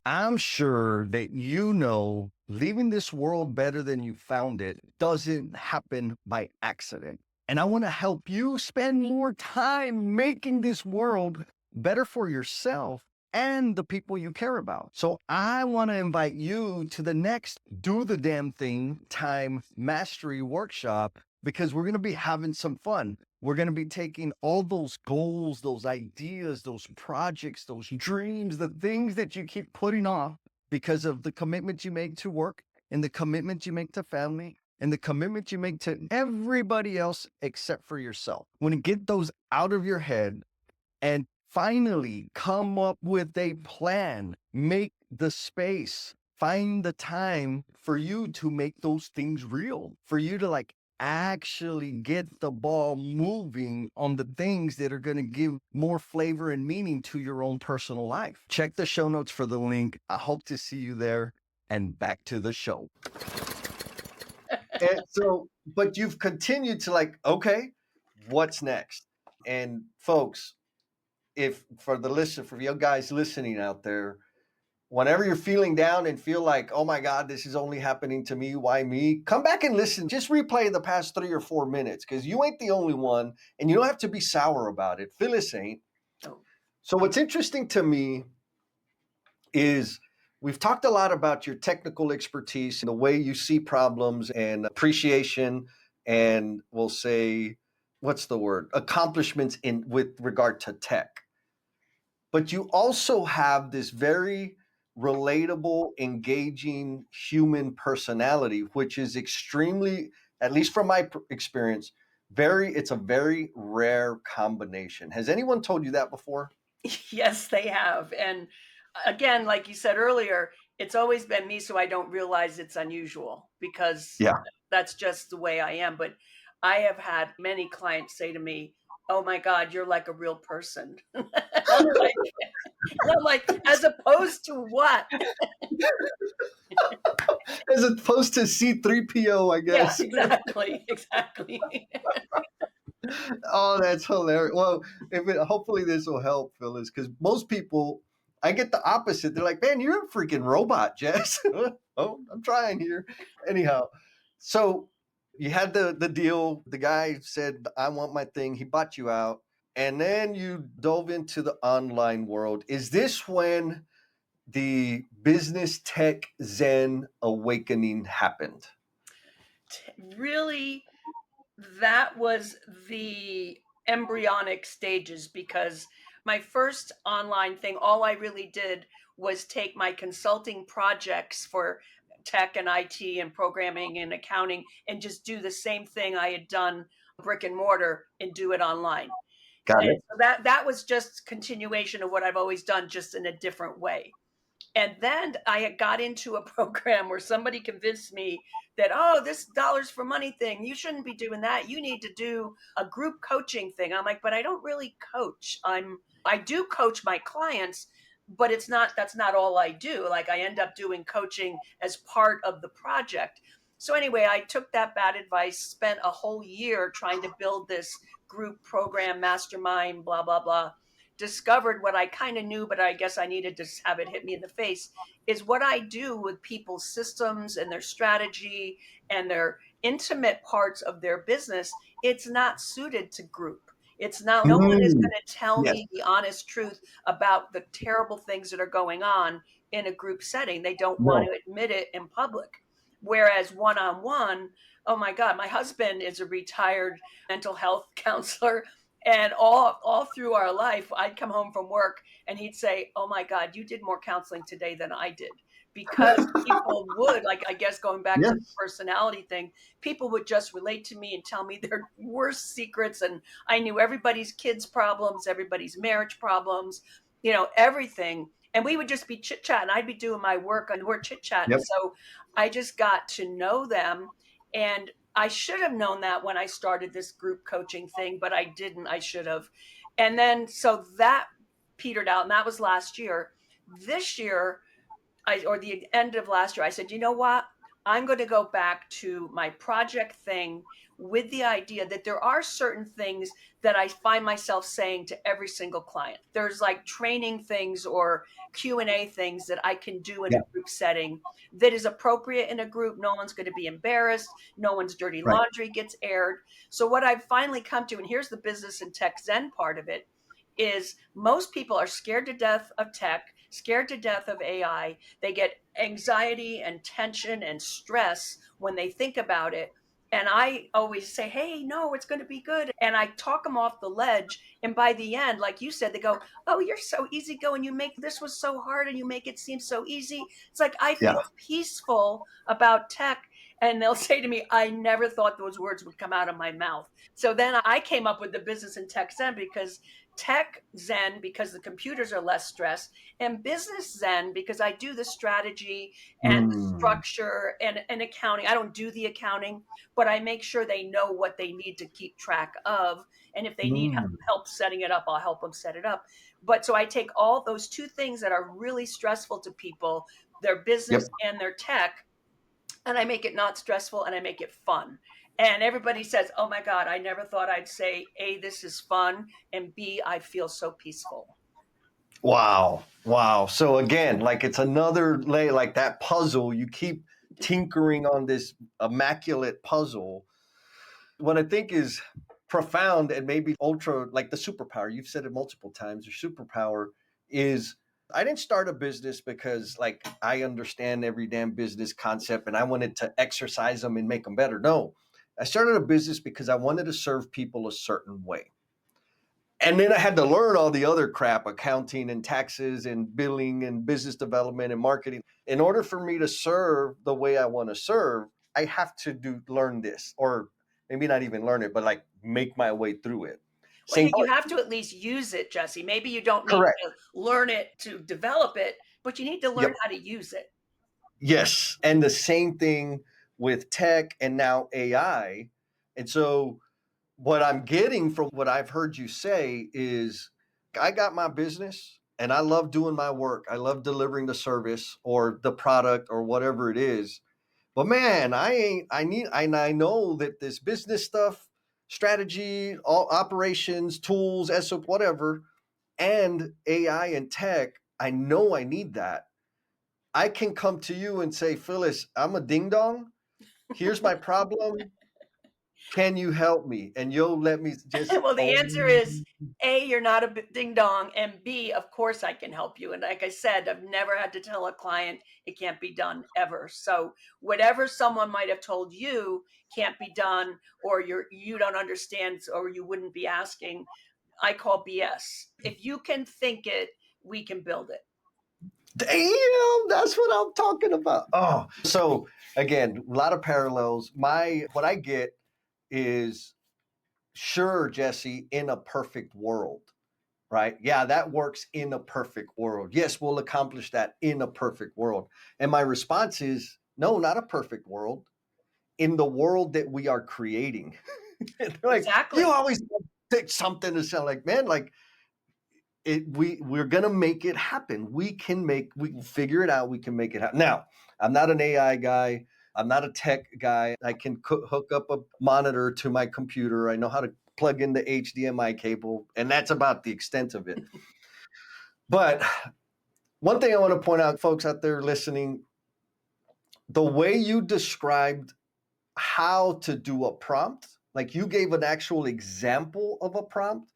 I'm sure that you know leaving this world better than you found it doesn't happen by accident. And I want to help you spend more time making this world better for yourself and the people you care about. So I want to invite you to the next Do the Damn Thing Time Mastery Workshop because we're going to be having some fun. We're going to be taking all those goals, those ideas, those projects, those dreams, the things that you keep putting off because of the commitment you make to work and the commitment you make to family and the commitment you make to everybody else except for yourself. When you get those out of your head and finally come up with a plan, make the space, find the time for you to make those things real, for you to actually get the ball moving on the things that are going to give more flavor and meaning to your own personal life. Check the show notes for the link. I hope to see you there. And back to the show. And so, but you've continued to okay, what's next? And folks, if for the listen for you guys listening out there, whenever you're feeling down and feel like, oh my God, this is only happening to me, why me? Come back and listen. Just replay the past 3 or 4 minutes because you ain't the only one, and you don't have to be sour about it. Phyllis ain't. Oh, So what's interesting to me is we've talked a lot about your technical expertise and the way you see problems and appreciation and we'll say what's the word accomplishments in with regard to tech, but you also have this very relatable engaging human personality which is extremely, at least from my experience, it's a very rare combination. Has anyone told you that before? yes, they have. And again, like you said earlier, It's always been me, so I don't realize it's unusual because Yeah. that's just the way I am. But I have had many clients say to me, "Oh my God, you're like a real person." And I'm like, as opposed to what? As opposed to C3PO, I Yeah, guess. exactly, exactly. Oh, that's hilarious. Well, hopefully this will help, Phyllis, because most people, I get the opposite. They're like, "Man, you're a freaking robot, Jess." Oh, I'm trying here. Anyhow, so you had the deal. The guy said, "I want my thing." He bought you out, and then you dove into the online world. Is this when the business tech Zen awakening happened? Really, that was the embryonic stages because my first online thing, all I really did was take my consulting projects for tech and IT and programming and accounting and just do the same thing I had done brick and mortar and do it online. Got And it. so that was just continuation of what I've always done, just in a different way. And then I had got into a program where somebody convinced me that, oh, this dollars for money thing, you shouldn't be doing that. You need to do a group coaching thing. I'm like, but I don't really coach. I do coach my clients, but that's not all I do. Like I end up doing coaching as part of the project. So anyway, I took that bad advice, spent a whole year trying to build this group program, mastermind, blah, blah, blah, discovered what I kind of knew, but I guess I needed to have it hit me in the face, is what I do with people's systems and their strategy and their intimate parts of their business. It's not suited to group. It's not, no one is Mm, going to tell yes. me the honest truth about the terrible things that are going on in a group setting. They don't want No. to admit it in public. Whereas one on one, oh my God, my husband is a retired mental health counselor, and all through our life, I'd come home from work and he'd say, "Oh my God, you did more counseling today than I did." Because people would, like, I guess going back to the Yes. personality thing, people would just relate to me and tell me their worst secrets. And I knew everybody's kids' problems, everybody's marriage problems, everything. And we would just be chit chatting. I'd be doing my work and we're chit chatting. Yep. So I just got to know them. And I should have known that when I started this group coaching thing, but I didn't. I should have. And then so that petered out, and that was last year. This year, or the end of last year, I said, you know what? I'm going to go back to my project thing with the idea that there are certain things that I find myself saying to every single client. There's like training things or Q&A things that I can do in a Yeah. group setting that is appropriate in a group. No one's going to be embarrassed. No one's dirty Right. laundry gets aired. So what I've finally come to, and here's the business and tech Zen part of it, is most people are scared to death of tech, scared to death of AI. They get anxiety and tension and stress when they think about it. And I always say, hey, no, it's going to be good. And I talk them off the ledge. And by the end, like you said, they go, oh, you're so easygoing. You make this was so hard and you make it seem so easy. It's like I Yeah. feel peaceful about tech. And they'll say to me, I never thought those words would come out of my mouth. So then I came up with the business and tech Zen, because tech Zen, because the computers are less stressed, and business Zen, because I do the strategy and the Mm, structure and accounting. I don't do the accounting, but I make sure they know what they need to keep track of. And if they need mm. help setting it up, I'll help them set it up. But so I take all those two things that are really stressful to people, their business Yep. and their tech, and I make it not stressful and I make it fun. And everybody says, oh my God, I never thought I'd say, A, this is fun, and B, I feel so peaceful. Wow. Wow. So again, like it's another layer, like that puzzle. You keep tinkering on this immaculate puzzle. What I think is profound and maybe ultra, like the superpower, you've said it multiple times, your superpower is I didn't start a business because like I understand every damn business concept and I wanted to exercise them and make them better. No, I started a business because I wanted to serve people a certain way. And then I had to learn all the other crap, accounting and taxes and billing and business development and marketing. In order for me to serve the way I want to serve, I have to learn this, or maybe not even learn it, but like make my way through it. Well, Same. you have to at least use it, Jesse. Maybe you don't need Correct. to learn it to develop it, but you need to learn Yep. how to use it. Yes. And the same thing with tech and now AI. And so what I'm getting from what I've heard you say is I got my business and I love doing my work. I love delivering the service or the product or whatever it is. But man, I know that this business stuff, strategy, all operations, tools, SOP, whatever, and AI and tech, I know I need that. I can come to you and say, Phyllis, I'm a ding dong. Here's my problem. Can you help me? And you'll let me just, Well, the oh, answer is A, you're not a ding dong, and B, of course I can help you. And like I said, I've never had to tell a client it can't be done ever. So whatever someone might have told you can't be done, or you don't understand, or you wouldn't be asking, I call BS. If you can think it, we can build it. damn, that's what I'm talking about. Oh, so again, a lot of parallels. What I get is sure, Jesse, in a perfect world, right? Yeah, that works in a perfect world. Yes, we'll accomplish that in a perfect world. And my response is no, not a perfect world. In the world that we are creating. They're like, you Exactly. always pick something to sound like, man, like we're gonna make it happen. We can figure it out. We can make it happen. Now, I'm not an AI guy. I'm not a tech guy. I can hook up a monitor to my computer. I know how to plug in the HDMI cable, and that's about the extent of it. But one thing I want to point out, folks out there listening, the way you described how to do a prompt, like you gave an actual example of a prompt.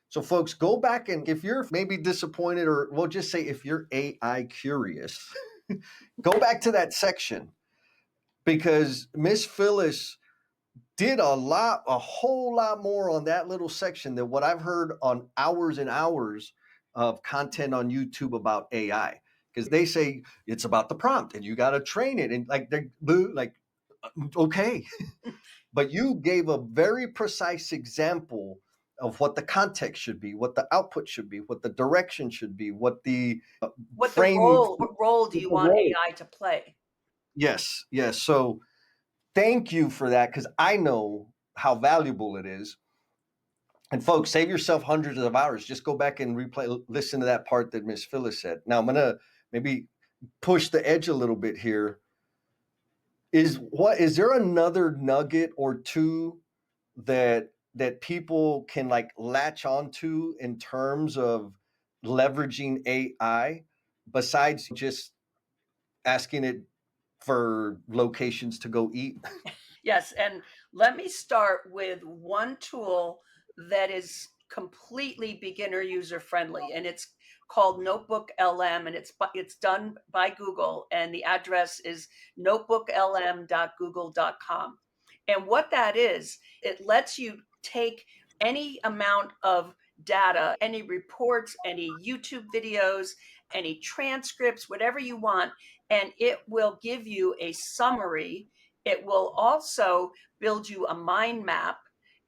So, folks, go back and if you're maybe disappointed, or we'll just say if you're AI curious, go back to that section because Miss Phyllis did a whole lot more on that little section than what I've heard on hours and hours of content on YouTube about AI. Because they say it's about the prompt and you got to train it. And like, they're like, okay. But you gave a very precise example of what the context should be, what the output should be, what the direction should be, what the What the frame, role do the you want role. AI to play? Yes, yes. So thank you for that because I know how valuable it is. And folks, save yourself hundreds of hours. Just go back and replay, listen to that part that Miss Phyllis said. Now I'm gonna maybe push the edge a little bit here. Is there another nugget or two that people can like latch onto in terms of leveraging AI besides just asking it for locations to go eat? Yes, and let me start with one tool that is completely beginner user friendly, and it's called Notebook LM, and it's done by Google, and the address is notebooklm.google.com. And what that is, it lets you take any amount of data, any reports, any YouTube videos, any transcripts, whatever you want, and it will give you a summary. It will also build you a mind map.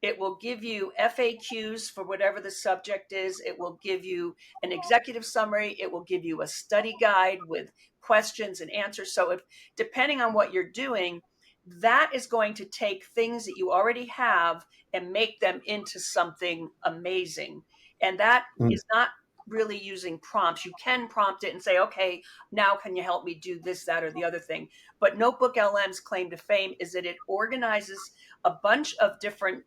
It will give you FAQs for whatever the subject is. It will give you an executive summary. It will give you a study guide with questions and answers. So, if depending on what you're doing, that is going to take things that you already have and make them into something amazing. And that Mm. is not really using prompts. You can prompt it and say, okay, now can you help me do this, that, or the other thing? But Notebook LM's claim to fame is that it organizes a bunch of different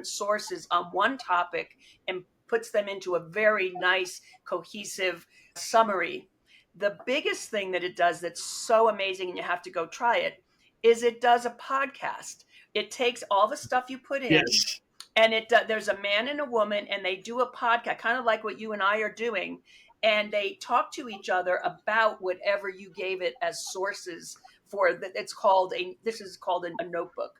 sources on one topic and puts them into a very nice, cohesive summary. The biggest thing that it does that's so amazing, and you have to go try it, is it does a podcast. It takes all the stuff you put in, Yes. and there's a man and a woman, and they do a podcast, kind of like what you and I are doing, and they talk to each other about whatever you gave it as sources for. That it's called a this is called a notebook.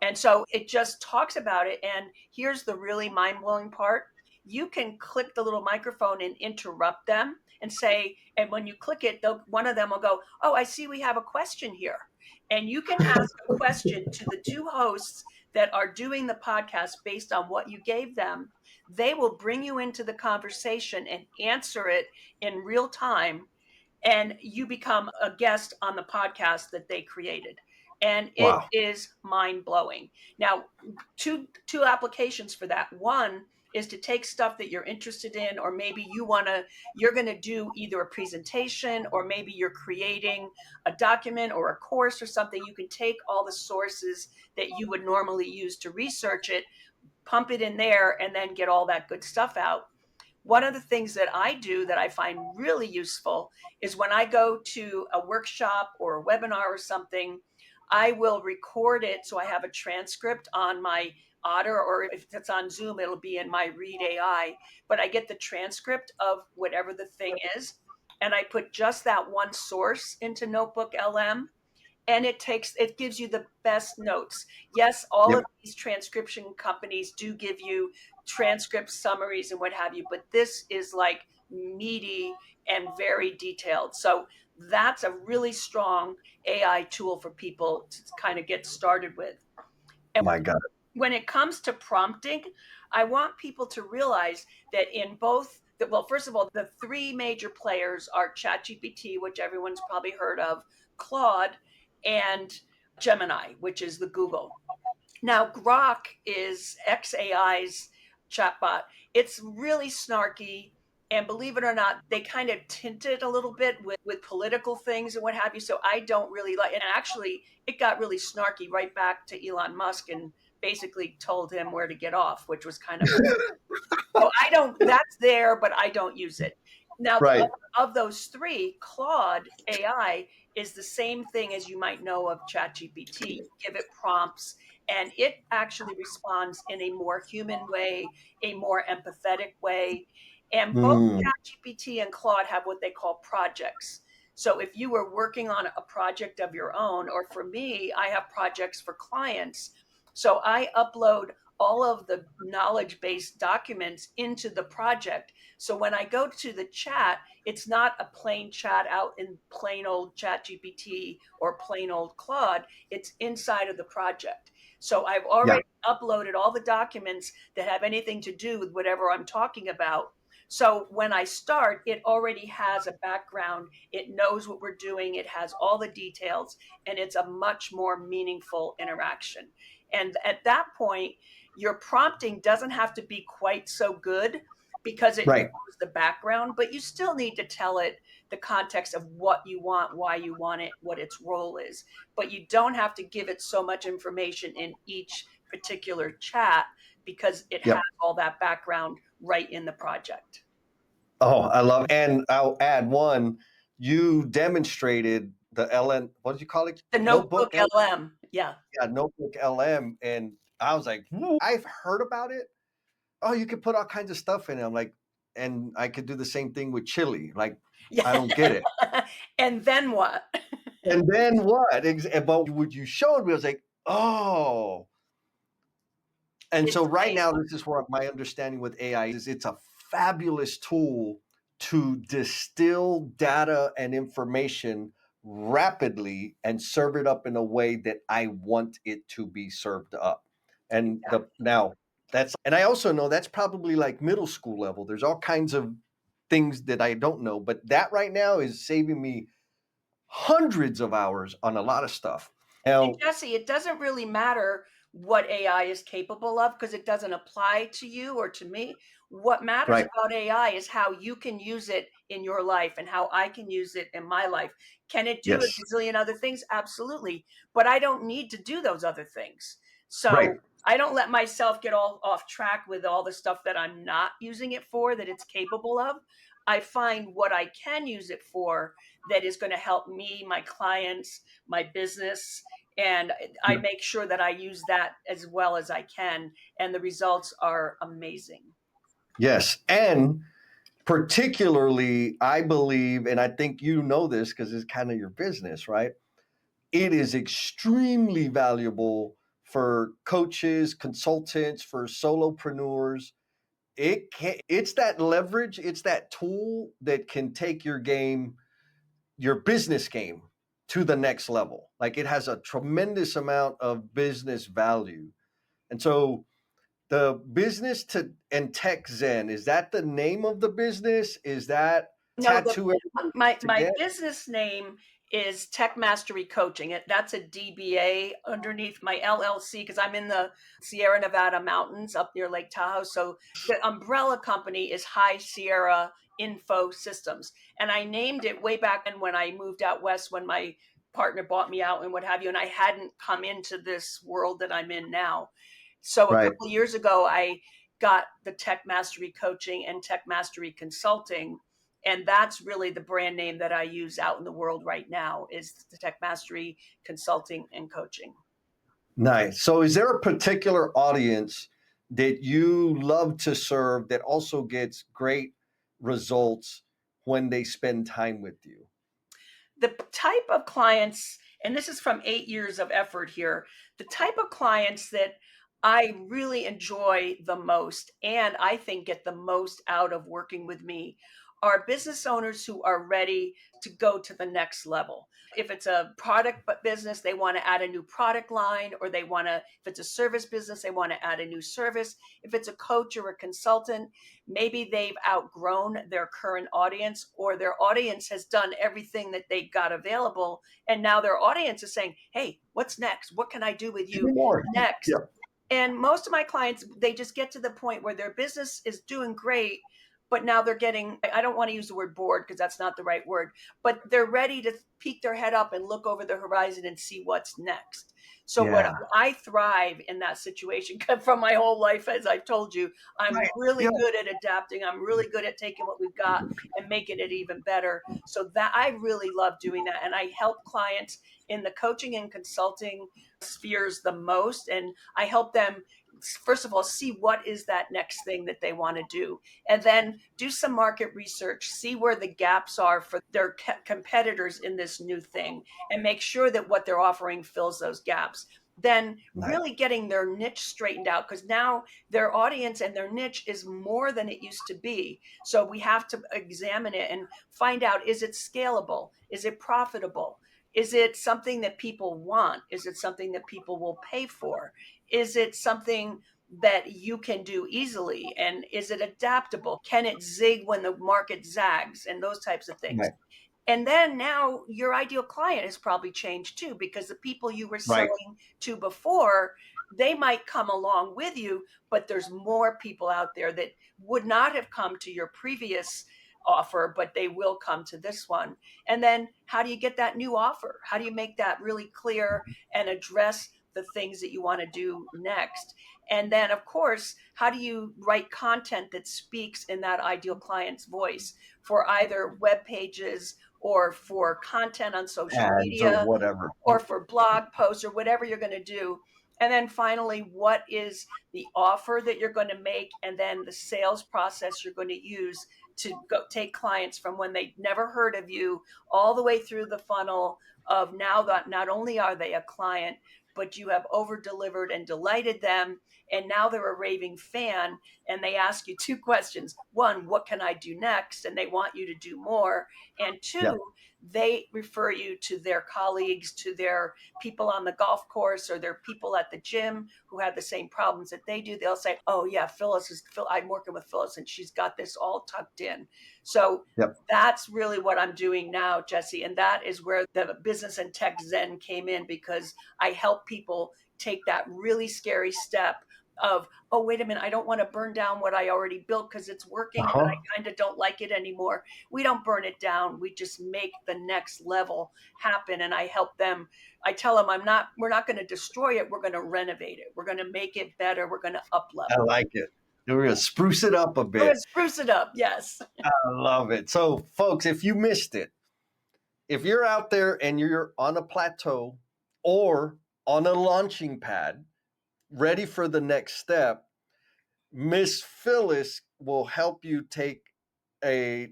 And so it just talks about it. And here's the really mind-blowing part: you can click the little microphone and interrupt them and say, and when you click it, one of them will go, oh, I see we have a question here. And you can ask a question to the two hosts that are doing the podcast based on what you gave them. They will bring you into the conversation and answer it in real time. and you become a guest on the podcast that they created. And it Wow. is mind blowing. Now, two applications for that. One is to take stuff that you're interested in, or maybe you're going to do either a presentation, or maybe you're creating a document or a course or something. You can take all the sources that you would normally use to research it, pump it in there, and then get all that good stuff out. One of the things that I do that I find really useful is when I go to a workshop or a webinar or something, I will record it so I have a transcript on my Otter, or if it's on Zoom, it'll be in my Read AI. But I get the transcript of whatever the thing is, and I put just that one source into Notebook LM, and it gives you the best notes. Yes, all of Yep. these transcription companies do give you transcript summaries and what have you, but this is like meaty and very detailed. So that's a really strong AI tool for people to kind of get started with. And My God. when it comes to prompting, I want people to realize that in both well, first of all, the three major players are ChatGPT, which everyone's probably heard of, Claude, and Gemini, which is the Google. Now, Grok is XAI's chatbot. It's really snarky. And believe it or not, they kind of tint it a little bit with political things and what have you. So I don't really like, and actually, it got really snarky right back to Elon Musk and basically told him where to get off, which was kind of, so I don't, that's there, but I don't use it. Now, Right. of those three, Claude AI is the same thing as you might know of ChatGPT. You give it prompts, and it actually responds in a more human way, a more empathetic way. And both Mm, ChatGPT and Claude have what they call projects. So if you were working on a project of your own, or for me, I have projects for clients. So I upload all of the knowledge based documents into the project. So when I go to the chat, it's not a plain chat out in plain old Chat GPT or plain old Claude. It's inside of the project. So I've yeah. already uploaded all the documents that have anything to do with whatever I'm talking about. So when I start, it already has a background. It knows what we're doing. It has all the details, and it's a much more meaningful interaction. And at that point, your prompting doesn't have to be quite so good because it knows Right. the background, but you still need to tell it the context of what you want, why you want it, what its role is. But you don't have to give it so much information in each particular chat because it has Yep. all that background right in the project. Oh, I love, and I'll add one. You demonstrated the LN, what did you call it? The Notebook Notebook L, LM. Yeah. yeah, Notebook LM. And I was like, I've heard about it. Oh, you could put all kinds of stuff in it. I'm like, and I could do the same thing with chili. Like, I Yeah. don't get it. And then what? And then what? But what you showed me, I was like, oh. And so It's right now, amazing. this is where my understanding with AI is it's a fabulous tool to distill data and information rapidly and serve it up in a way that I want it to be served up. And the Exactly. now that's, and I also know that's probably like middle school level. There's all kinds of things that I don't know, but that right now is saving me hundreds of hours on a lot of stuff. And Now, Jesse, it doesn't really matter what AI is capable of because it doesn't apply to you or to me. What matters right. about AI is how you can use it in your life and how I can use it in my life. Can it do a Yes. gazillion other things? Absolutely. But I don't need to do those other things. Right. So I don't let myself get all off track with all the stuff that I'm not using it for that it's capable of. I find what I can use it for that is going to help me, my clients, my business, and I make sure that I use that as well as I can, and the results are amazing. Yes. And particularly, I believe, and I think you know this because it's kind of your business, right? It is extremely valuable for coaches, consultants, for solopreneurs. It's that leverage, it's that tool that can take your game, your business game to the next level. Like it has a tremendous amount of business value. And so the business to and tech zen, is that the name of the business? Is that No, the tattoo everything my together. business name is Tech Mastery Coaching. That's a DBA underneath my LLC because I'm in the Sierra Nevada mountains up near Lake Tahoe. So the umbrella company is High Sierra Info Systems, and I named it way back when I moved out west when my partner bought me out and what have you, and I hadn't come into this world that I'm in now. So a Right. couple of years ago, I got the Tech Mastery Coaching and Tech Mastery Consulting, and that's really the brand name that I use out in the world right now is the Tech Mastery Consulting and Coaching. Nice. So is there a particular audience that you love to serve that also gets great results when they spend time with you? The type of clients, and this is from 8 years of effort here, the type of clients that I really enjoy the most and I think get the most out of working with me are business owners who are ready to go to the next level. If it's a product business, they want to add a new product line, or they want to, if it's a service business, they want to add a new service. If it's a coach or a consultant, maybe they've outgrown their current audience, or their audience has done everything that they got available. And now their audience is saying, hey, what's next? What can I do with Two you more. next? Yep. And most of my clients, they just get to the point where their business is doing great, but now they're getting, I don't want to use the word bored because that's not the right word, but they're ready to peek their head up and look over the horizon and see what's next. So what Yeah. I thrive in that situation from my whole life, as I've told you, I'm Right. really Yep. good at adapting. I'm really good at taking what we've got and making it even better. So that I really love doing that. And I help clients in the coaching and consulting spheres the most. And I help them, first of all, see what is that next thing that they want to do, and then do some market research, see where the gaps are for their competitors in this new thing, and make sure that what they're offering fills those gaps. Then Nice. really getting their niche straightened out, because now their audience and their niche is more than it used to be. So we have to examine it and find out, is it scalable? Is it profitable? Is it something that people want? Is it something that people will pay for? Is it something that you can do easily? And is it adaptable? Can it zig when the market zags and those types of things? Right. And then now your ideal client has probably changed too, because the people you were Right. selling to before, they might come along with you, but there's more people out there that would not have come to your previous offer, but they will come to this one. And then how do you get that new offer? How do you make that really clear and address the things that you want to do next? And then, of course, how do you write content that speaks in that ideal client's voice for either web pages or for content on social Ads or media whatever. or for blog posts or whatever you're going to do? And then finally, what is the offer that you're going to make? And then the sales process you're going to use to go take clients from when they never heard of you all the way through the funnel of now that not only are they a client, but you have over delivered and delighted them. And now they're a raving fan, and they ask you two questions. One, what can I do next? And they want you to do more. And Yeah. two, they refer you to their colleagues, to their people on the golf course, or their people at the gym who have the same problems that they do. They'll say, oh yeah, I'm working with Phyllis and she's got this all tucked in. So Yep. that's really what I'm doing now, Jesse. And that is where the business and tech Zen came in, because I help people take that really scary step of, oh, wait a minute, I don't want to burn down what I already built because it's working, but Uh-huh. I kind of don't like it anymore. We don't burn it down. We just make the next level happen. And I help them. I tell them, we're not going to destroy it. We're going to renovate it. We're going to make it better. We're going to up I level. like it. We're gonna spruce it up a We're going to bit. spruce it up. Yes. I love it. So, folks, if you missed it, if you're out there and you're on a plateau or on a launching pad, ready for the next step, Miss Phyllis will help you take a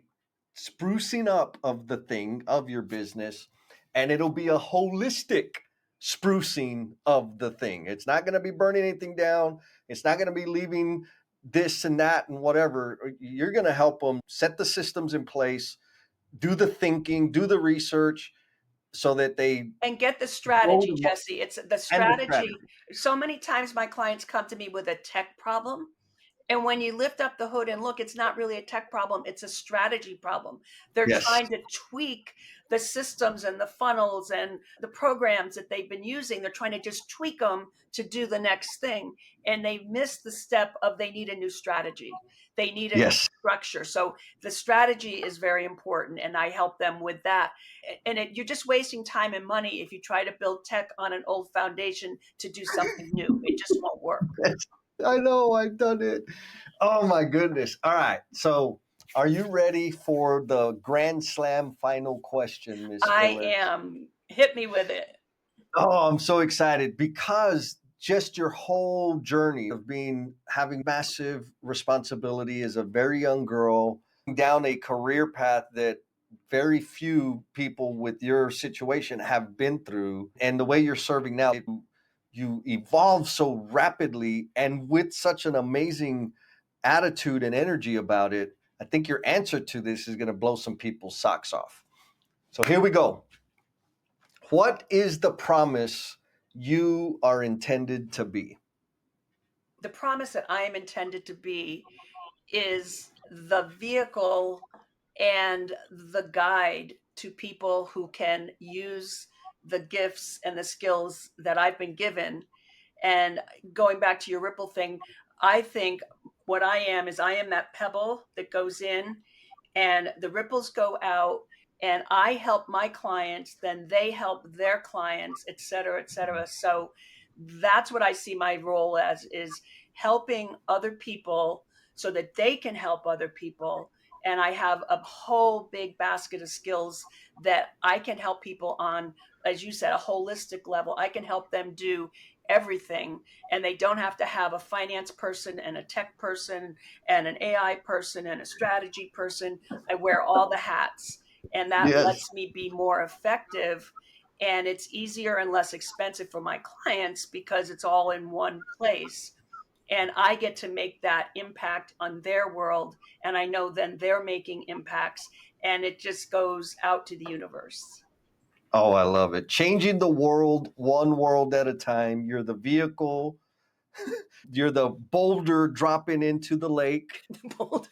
sprucing up of the thing of your business, and it'll be a holistic sprucing of the thing. It's not going to be burning anything down. It's not going to be leaving this and that and whatever. You're going to help them set the systems in place, do the thinking, do the research, so that they And get the go strategy, to Jesse. It's the and the strategy. strategy. So many times my clients come to me with a tech problem, And when you lift up the hood and look, it's not really a tech problem, it's a strategy problem. They're Yes. trying to tweak the systems and the funnels and the programs that they've been using. They're trying to just tweak them to do the next thing. And they miss the step of they need a new strategy. They need a new Yes. structure. So the strategy is very important. And I help them with that. And you're just wasting time and money if you try to build tech on an old foundation to do something new. It just won't work. Yes. I know. I've done it. Oh my goodness. All right. So, are you ready for the Grand Slam final question, Miss I Phyllis? am. Hit me with it. Oh, I'm so excited because just your whole journey of being having massive responsibility as a very young girl down a career path that very few people with your situation have been through, and the way you're serving now, you evolve so rapidly and with such an amazing attitude and energy about it. I think your answer to this is going to blow some people's socks off. So here we go. What is the promise you are intended to be? The promise that I am intended to be is the vehicle and the guide to people who can use the gifts and the skills that I've been given. And going back to your ripple thing, I think what I am that pebble that goes in and the ripples go out, and I help my clients, then they help their clients, et cetera, et cetera. So that's what I see my role as, is helping other people so that they can help other people. And I have a whole big basket of skills that I can help people on, as you said, a holistic level. I can help them do everything, and they don't have to have a finance person and a tech person and an AI person and a strategy person. I wear all the hats, and that Yes. lets me be more effective. And it's easier and less expensive for my clients because it's all in one place. And I get to make that impact on their world. And I know then they're making impacts, and it just goes out to the universe. Oh, I love it. Changing the world one world at a time. You're the vehicle, you're the boulder dropping into the lake, Boulder.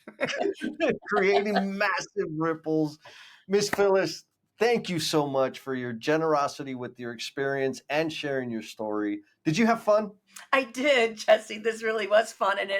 creating massive ripples. Miss Phyllis, thank you so much for your generosity with your experience and sharing your story. Did you have fun? I did, Jesse. This really was fun. And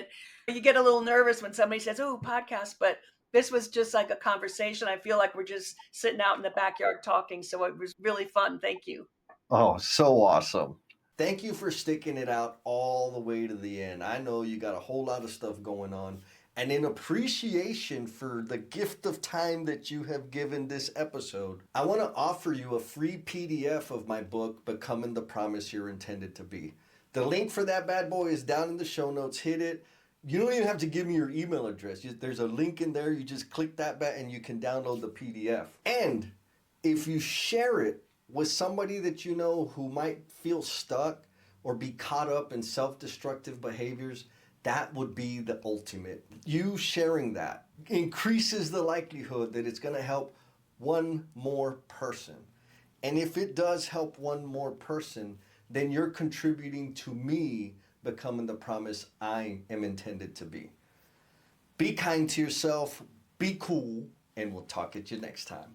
you get a little nervous when somebody says, "Oh, podcast," but this was just like a conversation. I feel like we're just sitting out in the backyard talking. So it was really fun. Thank you. Oh, so awesome. Thank you for sticking it out all the way to the end. I know you got a whole lot of stuff going on. And in appreciation for the gift of time that you have given this episode, I want to offer you a free PDF of my book, Becoming the Promise You're Intended to Be. The link for that bad boy is down in the show notes. Hit it. You don't even have to give me your email address. There's a link in there. You just click that button and you can download the PDF. And if you share it with somebody that you know who might feel stuck or be caught up in self-destructive behaviors, that would be the ultimate. You sharing that increases the likelihood that it's going to help one more person. And if it does help one more person, then you're contributing to me becoming the promise I am intended to be. Be kind to yourself, be cool, and we'll talk at you next time.